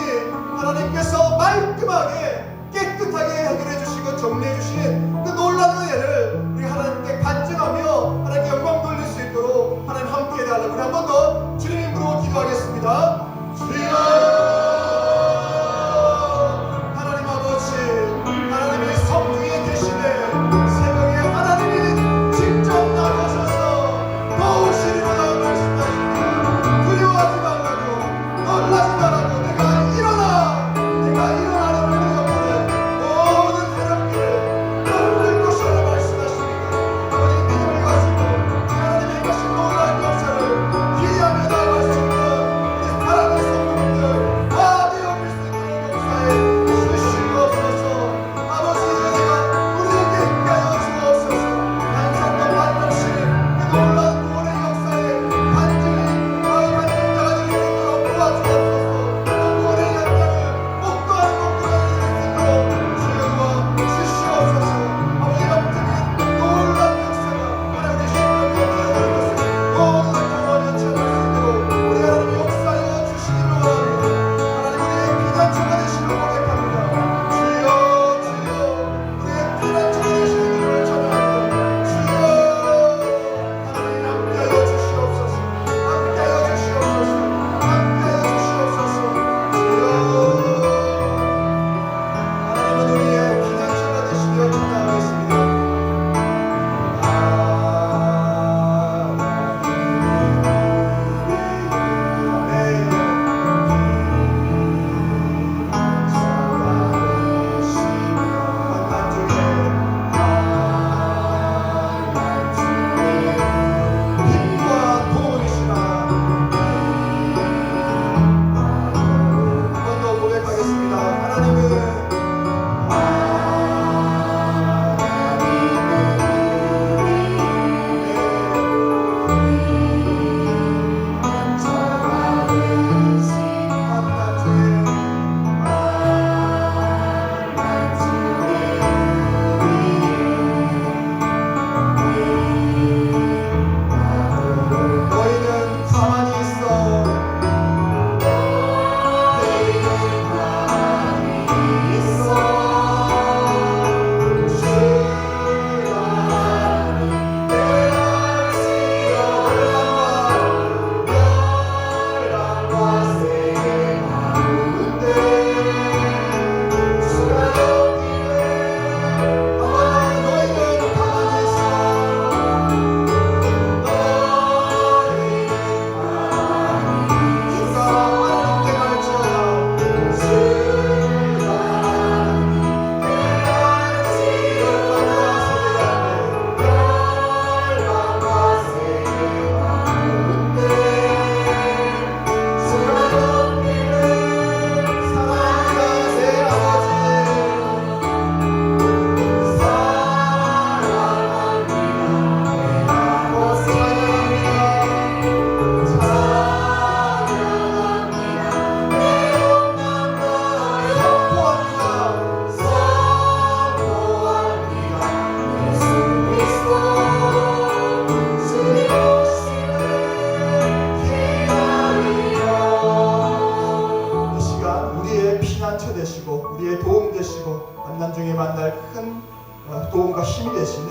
하나님께서 말끔하게 깨끗하게 해결해 주시고 정리해 주신 그 놀라운 은혜를 우리 하나님께 간증하며 하나님께 영광 돌릴 수 있도록 하나님 함께 해달라고 우리 한 번 더 주님 이름으로 기도하겠습니다. 주여 하나님 아버지 하나님의 성중에 계시네 새벽에 하나님이 직접 나오셔서 도우시리로다 말씀하십니다. 두려워하지 말라고 놀라지 말라고 내가 일어나는 우리 옆으로 힘이 되시는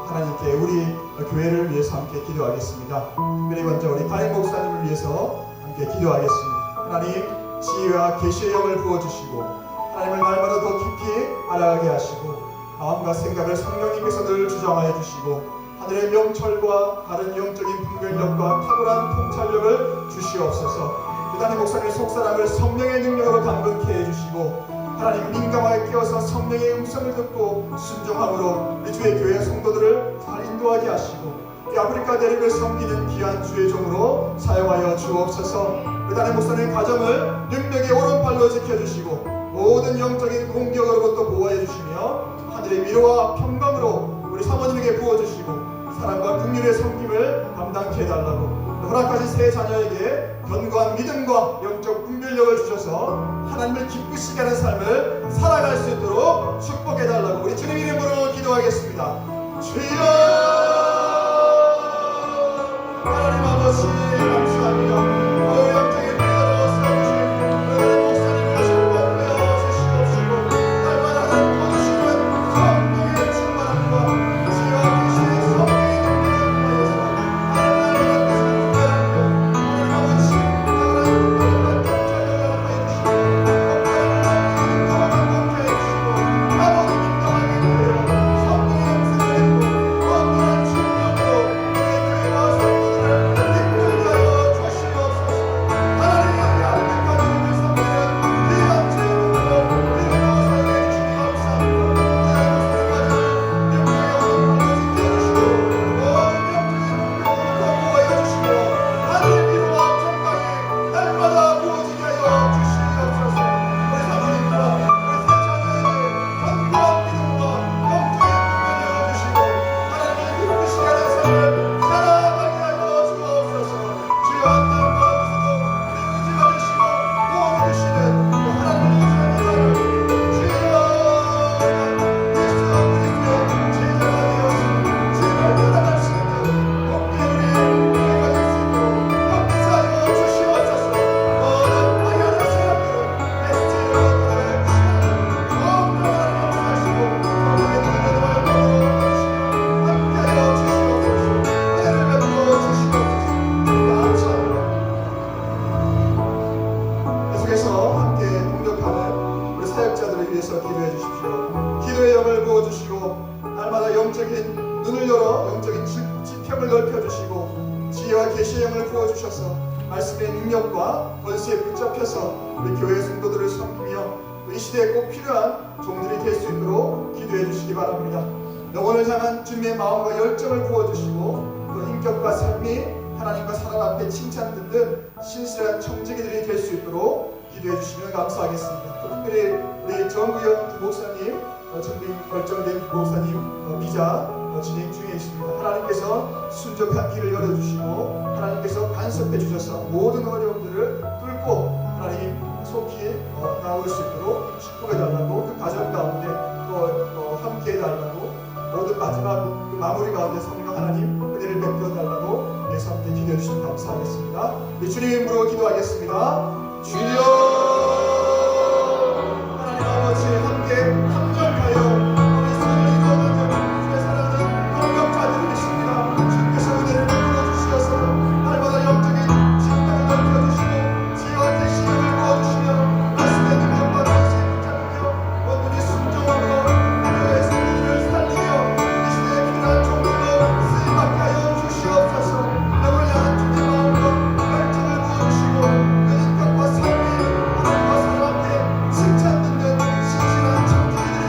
하나님께 우리 교회를 위해서 함께 기도하겠습니다. 특별히 먼저 우리 담임 목사님을 위해서 함께 기도하겠습니다. 하나님 지혜와 계시의 영을 부어주시고 하나님을 날마다 더 깊이 알아가게 하시고 마음과 생각을 성령님께서 늘 주장하여 주시고 하늘의 명철과 다른 영적인 분별력과 탁월한 통찰력을 주시옵소서. 담임 목사님의 속사람을 성령의 능력으로 담근케 해주시고 하나님 민감하게 깨어서 성령의 음성을 듣고 순종함으로 우리 주의 교회 성도들을 잘 인도하게 하시고 이 아프리카 대륙을 섬기는 귀한 주의 종으로 사용하여 주옵소서. 우리 담임 목사님의 가정을 능력의 오른팔로 지켜주시고 모든 영적인 공격으로부터 보호해 주시며 하늘의 위로와 평강으로 우리 사모님에게 부어주시고 사랑과 긍휼의 섬김을 감당케 해달라고 허락하신 세 자녀에게 견고한 믿음과 영적 분별력을 주셔서 하나님을 기쁘시게 하는 삶을 살아갈 수 있도록 축복해달라고 우리 주님 이름으로 기도하겠습니다. 주여 하나님 아버지 감사합니다. 영적인 분야로 세워주신 하나님 목사님을 축복하여 주시옵시고 날마다 하나님 보여주시는 성령의 충만함과 지혜와 계시의 성령의 능력을 계시의 영을 부어주셔서 말씀의 능력과 권세에 붙잡혀서 우리 교회 성도들을 섬기며 이 시대에 꼭 필요한 종들이 될 수 있도록 기도해 주시기 바랍니다. 영혼을 향한 주님의 마음과 열정을 부어주시고 또 인격과 삶이 하나님과 사람 앞에 칭찬듣는 신실한 청지기들이 될 수 있도록 기도해 주시면 감사하겠습니다. 또 특별히 우리 정구영 목사님 준비 결정된 목사님 비자 진행 중에 있습니다. 하나님께서 순적한 길을 열어주시고 하나님께서 간섭해 주셔서 모든 어려움들을 뚫고 하나님 속히 나올 수 있도록 축복해달라고 그 가정 가운데 또 함께해달라고 모든 마지막 그 마무리 가운데 성령 하나님 은혜를 베풀어달라고 예수 함께 기도해 주시면 감사하겠습니다. 우리 주님 이름으로 기도하겠습니다. 주여 하나님 아버지 함께 합력하여 칭찬 듣는 신실한 청지기들이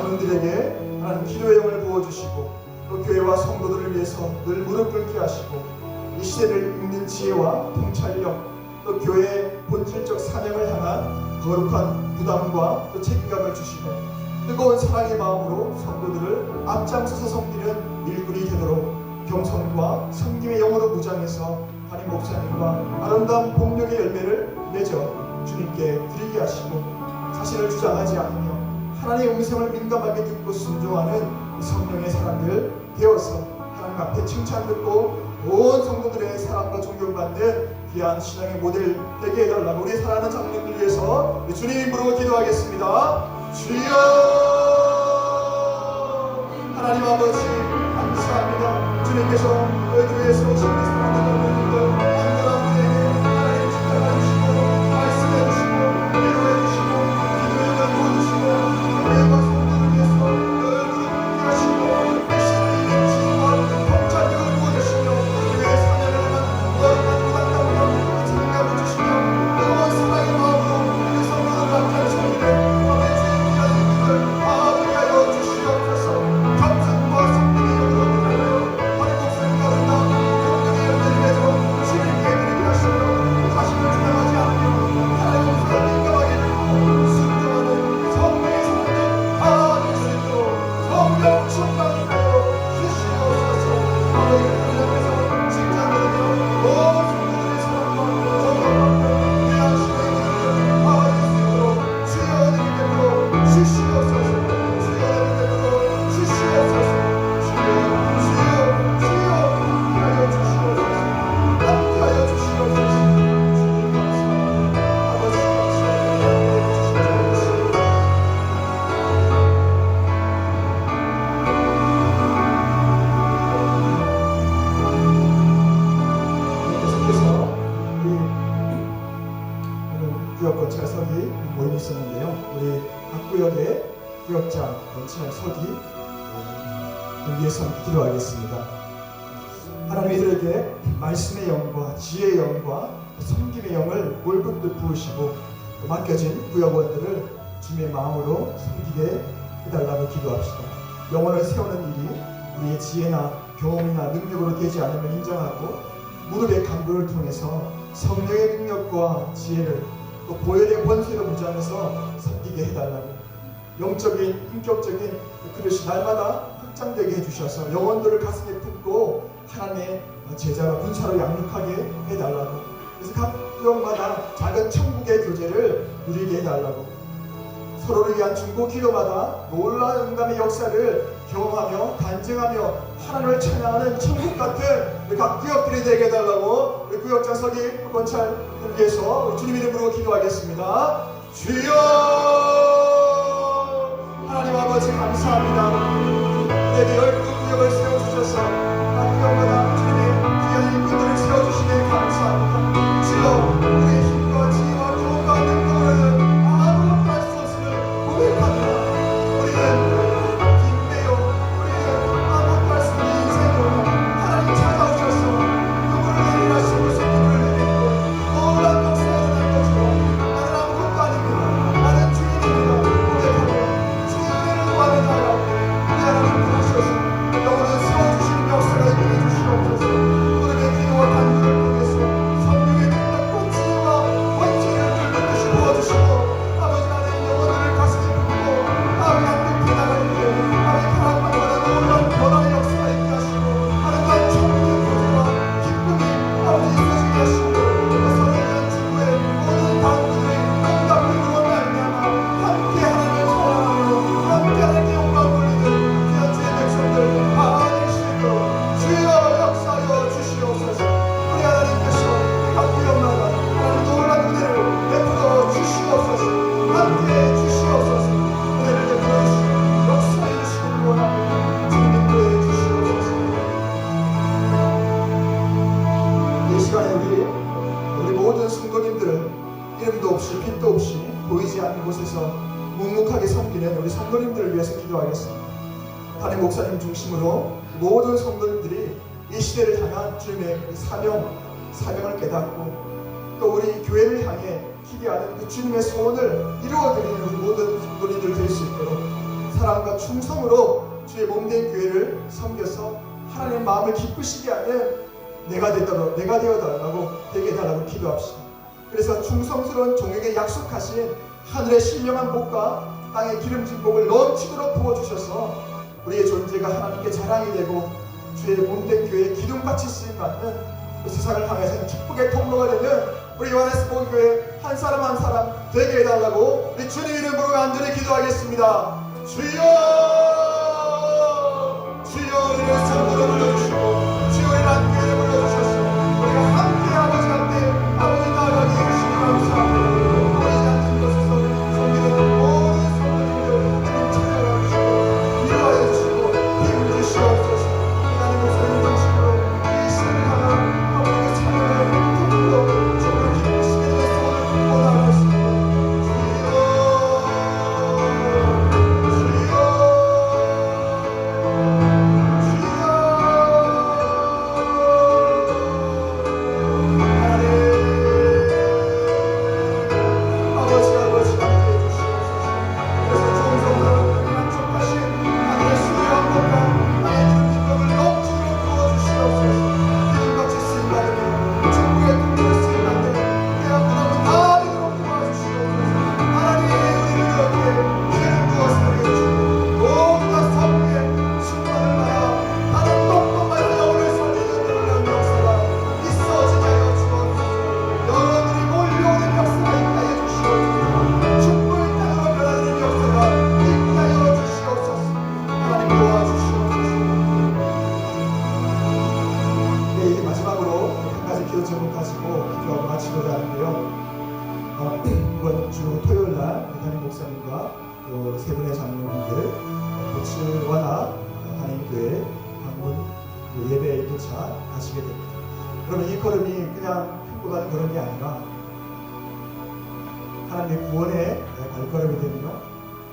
장로들에게 하나님 기도의 영을 부어주시고 또 교회와 성도들을 위해서 늘 무릎 꿇게 하시고 이 시대를 읽는 지혜와 통찰력 또 교회의 본질적 사명을 향한 거룩한 부담과 또 책임감을 주시고 뜨거운 사랑의 마음으로 성도들을 앞장서서 섬기는 일꾼이 되도록 겸손과 섬김의 영으로 무장해서 담임 목사님과 아름다운 복력의 열매를 맺어 주님께 드리게 하시고 자신을 주장하지 않으며 하나님의 음성을 민감하게 듣고 순종하는 성령의 사람들 되어서 하나님 앞에 칭찬 듣고 온 성도들의 사랑과 존경받는 귀한 신앙의 모델 되게 해달라고 우리 사랑하는 장로님들 위해서 주님 이름으로 기도하겠습니다. 주여 하나님 아버지 감사합니다. 주님께서 저희 교회에서 오신 사랑하는 장로님들 안전한 분에게 하나님 칭찬해 주시고 말씀해 주시고 위로해 주시고 기도의 을 부어주시고 교회와 성도를 위해서 늘 무릎 하시고 이 시간에 있는 지혜와 통찰력을 부어주시며 교회의 사명을 향한 거룩한 부담감과 책임감을 주시며 뜨거운 사랑의 마음으로 우리 성도들 앞에 섬기는 아버지 주의 귀한 일꾼들 다 하여 주시옵소서. 겸손과 섬김의 영으로 부탁하여 하나님 목사님과 아름다운 성령의 열매를 맺어 주님께 드리게 하시며 자신을 주장하지 않으며 하나님 음성을 민감하게 듣고 순종하는 성령의 사람들 다 될 수 있도록 성령 충만하여 주시옵소서. 아버지의 하나님 앞에서 칭찬드리며 온 성도들의 사랑과 존경받고 귀한 신의 이름을 다 될 수 있도록 주여 내게 베풀어 주시옵소서. 주여 내게 베풀어 주시옵소서. 주여 하여 주시옵소서. 함께하여 주시옵소서. 주님 감사합니다. 아버지 감사합니다. 주시옵소서. 계속해서 우리 오늘 구역 건축 서기 모임이 있었는데요. 우리 각 구역의 구역장 건축 서기 위해서 기도하겠습니다. 하나님 이들에게 말씀의 영과 지혜의 영과 섬김의 영을 올곧게 부으시고 맡겨진 구역원들을 주님의 마음으로 섬기게 해달라고 기도합시다. 영혼을 세우는 일이 우리의 지혜나 경험이나 능력으로 되지 않음을 인정하고 무릎의 간구를 통해서 성령의 능력과 지혜를 또 보혈의 권세로 무장해서 섬기게 해달라고 영적인 인격적인 그릇이 날마다 확장되게 해주셔서 영혼들을 가슴에 품고 하나님의 제자로 군사로 양육하게 해달라고 그래서 각 구역마다 작은 천국의 교제를 누리게 해달라고 서로를 위한 중보 기도마다 놀라운 응답의 역사를 경험하며 간증하며 하나님을 찬양하는 천국 같은 각 구역들이 되게 해달라고 우리 구역장 서기 건찰을 위해서 우리 주님 이름으로 기도하겠습니다. 주여 하나님 아버지 감사합니다. 내게 12구역을 세워주셔서 각 구역마다 주님의 귀한 일꾼들을 세워주시네 감사합니다. 주여 우리의 힘과 지혜와 경험과 능력으로는 아무것도 할 수 없음을 고백합니다. 우리는 빈대요 우리는 아무것도 할 수 없는 인생으로 하나님 찾아오셔서 그분을 내리라신 것을 그분을 내리고 놀라운 역사를 남겨주고 나는 아무것도 아닙니다. 나는 주인입니다. 고백하고 주의 은혜를 구하며 나아가고 우리 하나님 부르셔서 영혼을 세워주시는 역사가 있게 해주시옵소서. 무릎의 기도와 간구를 통해서 성령의 능력과 지혜와 원칙을 뚫는 듯이 부어주시고 아버지 나의 영혼을 가슴에 품고 아버지 함께 나갈 때 아버지 가락방마다 놀라운 변화의 역사가 있게 하시고 아름다운 천국의 교제와 기쁨이 아버지 있어지게 하시고 서로에 대한 중보의 모든 다음들의 응답을 이루어 말미암아 함께 하나님을 찬양하며 함께 하나님께 영광 돌리는 귀한 주의 백성들 다 될 수 있도록 주여 역사하여 주시옵소서. 우리 하나님께서 각 구역마다 하나님 놀라운 은혜를 베풀어 주시옵소서. 함께해 주시옵소서. 은혜를 베풀어 주시고 역사해 주시기를 원하고 주님 인도해 주시옵소서. 이 시간에 우리 모든 성도님들을 이름도 없이 빛도 없이 보이지 않는 곳에서 묵묵하게 섬기는 우리 성도님들을 위해서 기도하겠습니다. 담임 목사님 중심으로 모든 성도님들이 이 시대를 향한 주님의 사명을 깨닫고 또 우리 교회를 향해 기대하는 그 주님의 소원을 이루어드리는 우리 모든 성도님들 될 수 있도록 사랑과 충성으로 주의 몸된 교회를 섬겨서 하나님의 마음을 기쁘시게 하는 내가 되어달라고 되게 해달라고 기도합시다. 그래서 충성스러운 종에게 약속하신 하늘의 신령한 복과 땅의 기름진 복을 넘치도록 부어주셔서 우리의 존재가 하나님께 자랑이 되고 주의 몸된 교회의 기둥같이 쓰임받는 그 세상을 향해서는 기쁘게 통로가 되는 우리 요한에스 본교회 한 사람 한 사람 되게 해달라고 우리 주님 이름으로 간절히 기도하겠습니다. 주여, 주여, 우리를 성도로 불러주시고 주여 우리 만교회를 불러주셔서 우리가 함께 아버지 앞에 아버지 나아가게 해주시니 감사합니다. 보이지 않는 곳에서 섬기는 모든 성도님들 주님 찾아가 주시고 위로하여 주시고 힘 주시옵소서. 하나님 목사님 중심으로 이 시간을 향한 아버지의 찬양을 품고 주님을 기쁘시게 해서 오늘 원하고 있습니다. 이번 주 토요일날 담임 목사님과 또 세 분의 장로님들 보츠와나 한인교회 방문 예배에 도착하시게 됩니다. 그러면 이 걸음이 그냥 펴고 가는 걸음이 아니라 하나님의 구원의 발걸음이 되며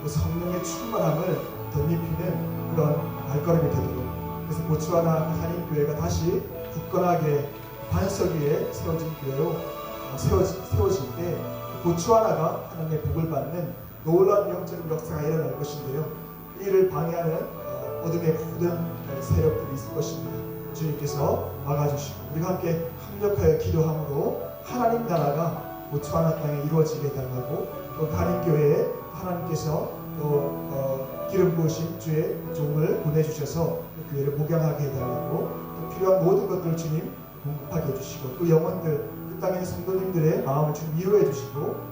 그 성령의 충만함을 덧입히는 그런 발걸음이 되도록, 그래서 보츠와나 한인교회가 다시 굳건하게 반석 위에 세워진 교회로 세워질 때 보츠와나가 하나님의 복을 받는 놀라운 영적인 역사가 일어날 것인데요. 이를 방해하는 어둠의 모든 세력들이 있을 것입니다. 주님께서 막아주시고 우리가 함께 합력하여 기도함으로 하나님 나라가 보츠와나 땅에 이루어지게 해달라고, 또 한인교회에 하나님께서 또 기름 부으신 주의 종을 보내주셔서 그 교회를 목양하게 해달라고, 또 필요한 모든 것들을 주님 공급하게 해주시고, 또 영혼들 그 땅의 성도님들의 마음을 주님 위로해 주시고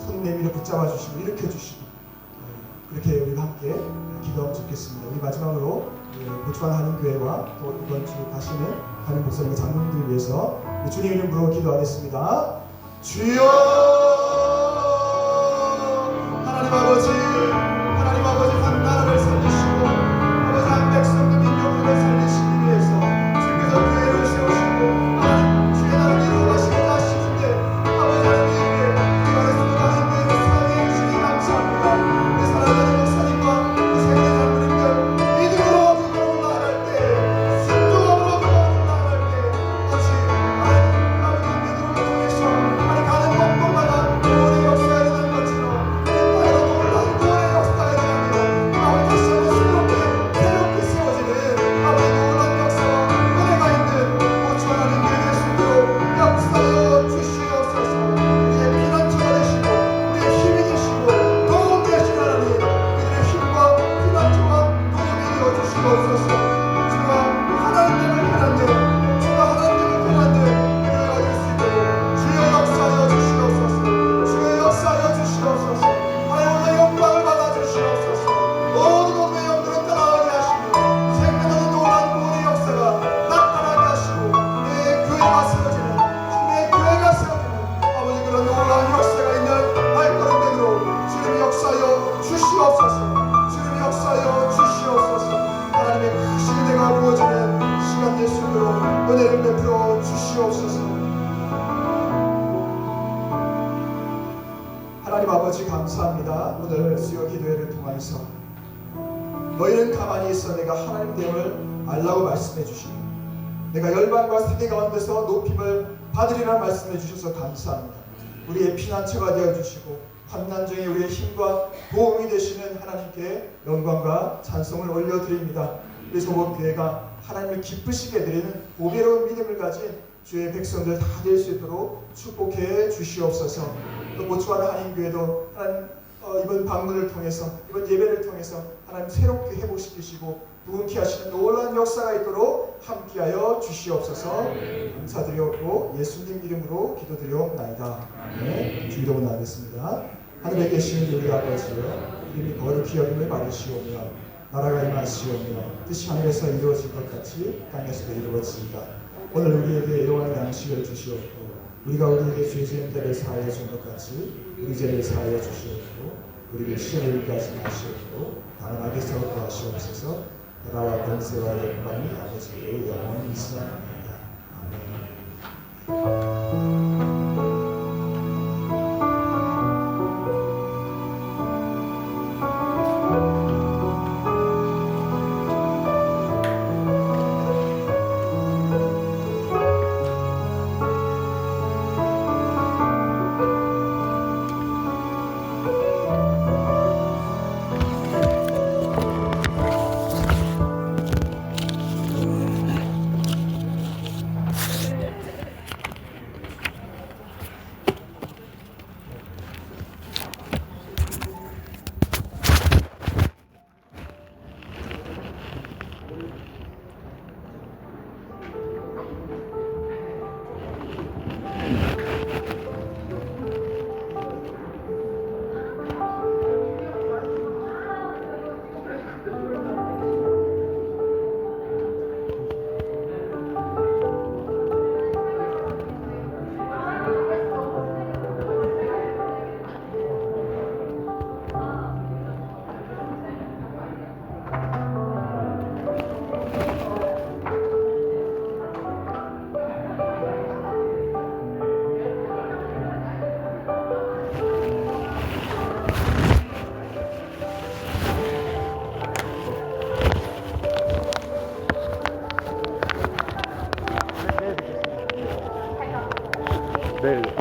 손 내밀어 붙잡아 주시고 일으켜 주시고, 그렇게 우리가 함께 기도하면 좋겠습니다. 우리 마지막으로 보츠와나 한인교회와 또 이번 주 가시는 담임 목사님과 장로님들을 위해서 주님 이름으로 기도하겠습니다. 주여, 하나님 아버지, 하나님 아버지 한 나라를 살리시고 아버지 한 백성들 민족들을 살리시기 위해서 주께서 교회를 세우시고 하나님 주의 나라를 이루어가시겠다 하시는데 아버지 하나님께 이 안에서도 가는 그 사랑의 주님 감사합니다. 우리 사랑하는 목사님과 그 세계 장로님들 믿음으로 그걸로 나아갈 때, 순종함으로 그걸로 나아갈 때 같이 하나님 아버지 믿음을 통해서 하나님 가는 곳곳마다 구원의 역사가 일어날 것처럼 이 땅에도 놀라운 구원의 역사가 일어나며 아버지 다시 한번 새롭게 세워지는 아버지 놀라운 역사와 은혜가 있는 보츠와나 한인교회의 순도로 역사여 주시옵소서. 우리의 피난처가 되시고 우리의 힘이 되시고 도움이 되시는 하나님, 그들의 힘과 피난처와 도움이 되어 주시옵소서. 주가 하나님을 편한데, 주가 하나님을 편한데 교회가 될 수 있도록 주여 역사하여 주시옵소서. 주여 역사하여 주시옵소서. 하나님 오늘 영광을 받아 주시옵소서. 모든 어둠의 영들은 떠나가게 하시고 생명의 놀라운 구원의 역사가 나타나게 하시고 내 교회가 세워지는, 주님의 교회가 세워지는 아버지 그런 놀라운 역사가 있는 발걸음 되도록 주님이 역사하여 주시옵소서. 주님이 역사하여 주시옵소서. 하나님의 크신 은혜가 부어지는 시간 될 수 있도록 은혜를 베풀어 주시옵소서. 하나님 아버지 감사합니다. 오늘 수요 기도회를 통하여서 너희는 가만히 있어 내가 하나님 되음을 알라고 말씀해 주시고 내가 열방과 세계 가운데서 높임을 받으리라 말씀해 주셔서 감사합니다. 우리의 피난처가 되어 주시고 환난 중에 우리의 힘과 도움이 되시는 하나님께 영광과 찬송을 올려드립니다. 우리 소복교회가 하나님을 기쁘시게 드리는 보배로운 믿음을 가진 주의 백성들 다 될 수 있도록 축복해 주시옵소서. 또 모처한 한인교회도 하나님 이번 방문을 통해서 이번 예배를 통해서 하나님 새롭게 회복시키시고 부흥케 하시는 놀라운 역사가 있도록 함께하여 주시옵소서. 감사드리옵고 예수님 이름으로 기도드리옵나이다. 네, 주 이름으로 나누겠습니다. 하늘에 계시는 우리 아버지여, 이름이 거룩히 여김을 받으시오며 나라가 임하시오며 뜻이 하늘에서 이루어질 것 같이 땅에서도 이루어지이다. 오늘 우리에게 일용할 양식을 주시옵고 우리가 우리에게 죄 지은 때를 사하여 준 것 같이 우리 죄를 사하여 주시옵고 우리를 시험에 이르게 하지 마시옵고 다만 악에서 구하시옵소서. 나라와 권세와 영광이 아버지께 영원히 있사옵나이다. 아멘. 네.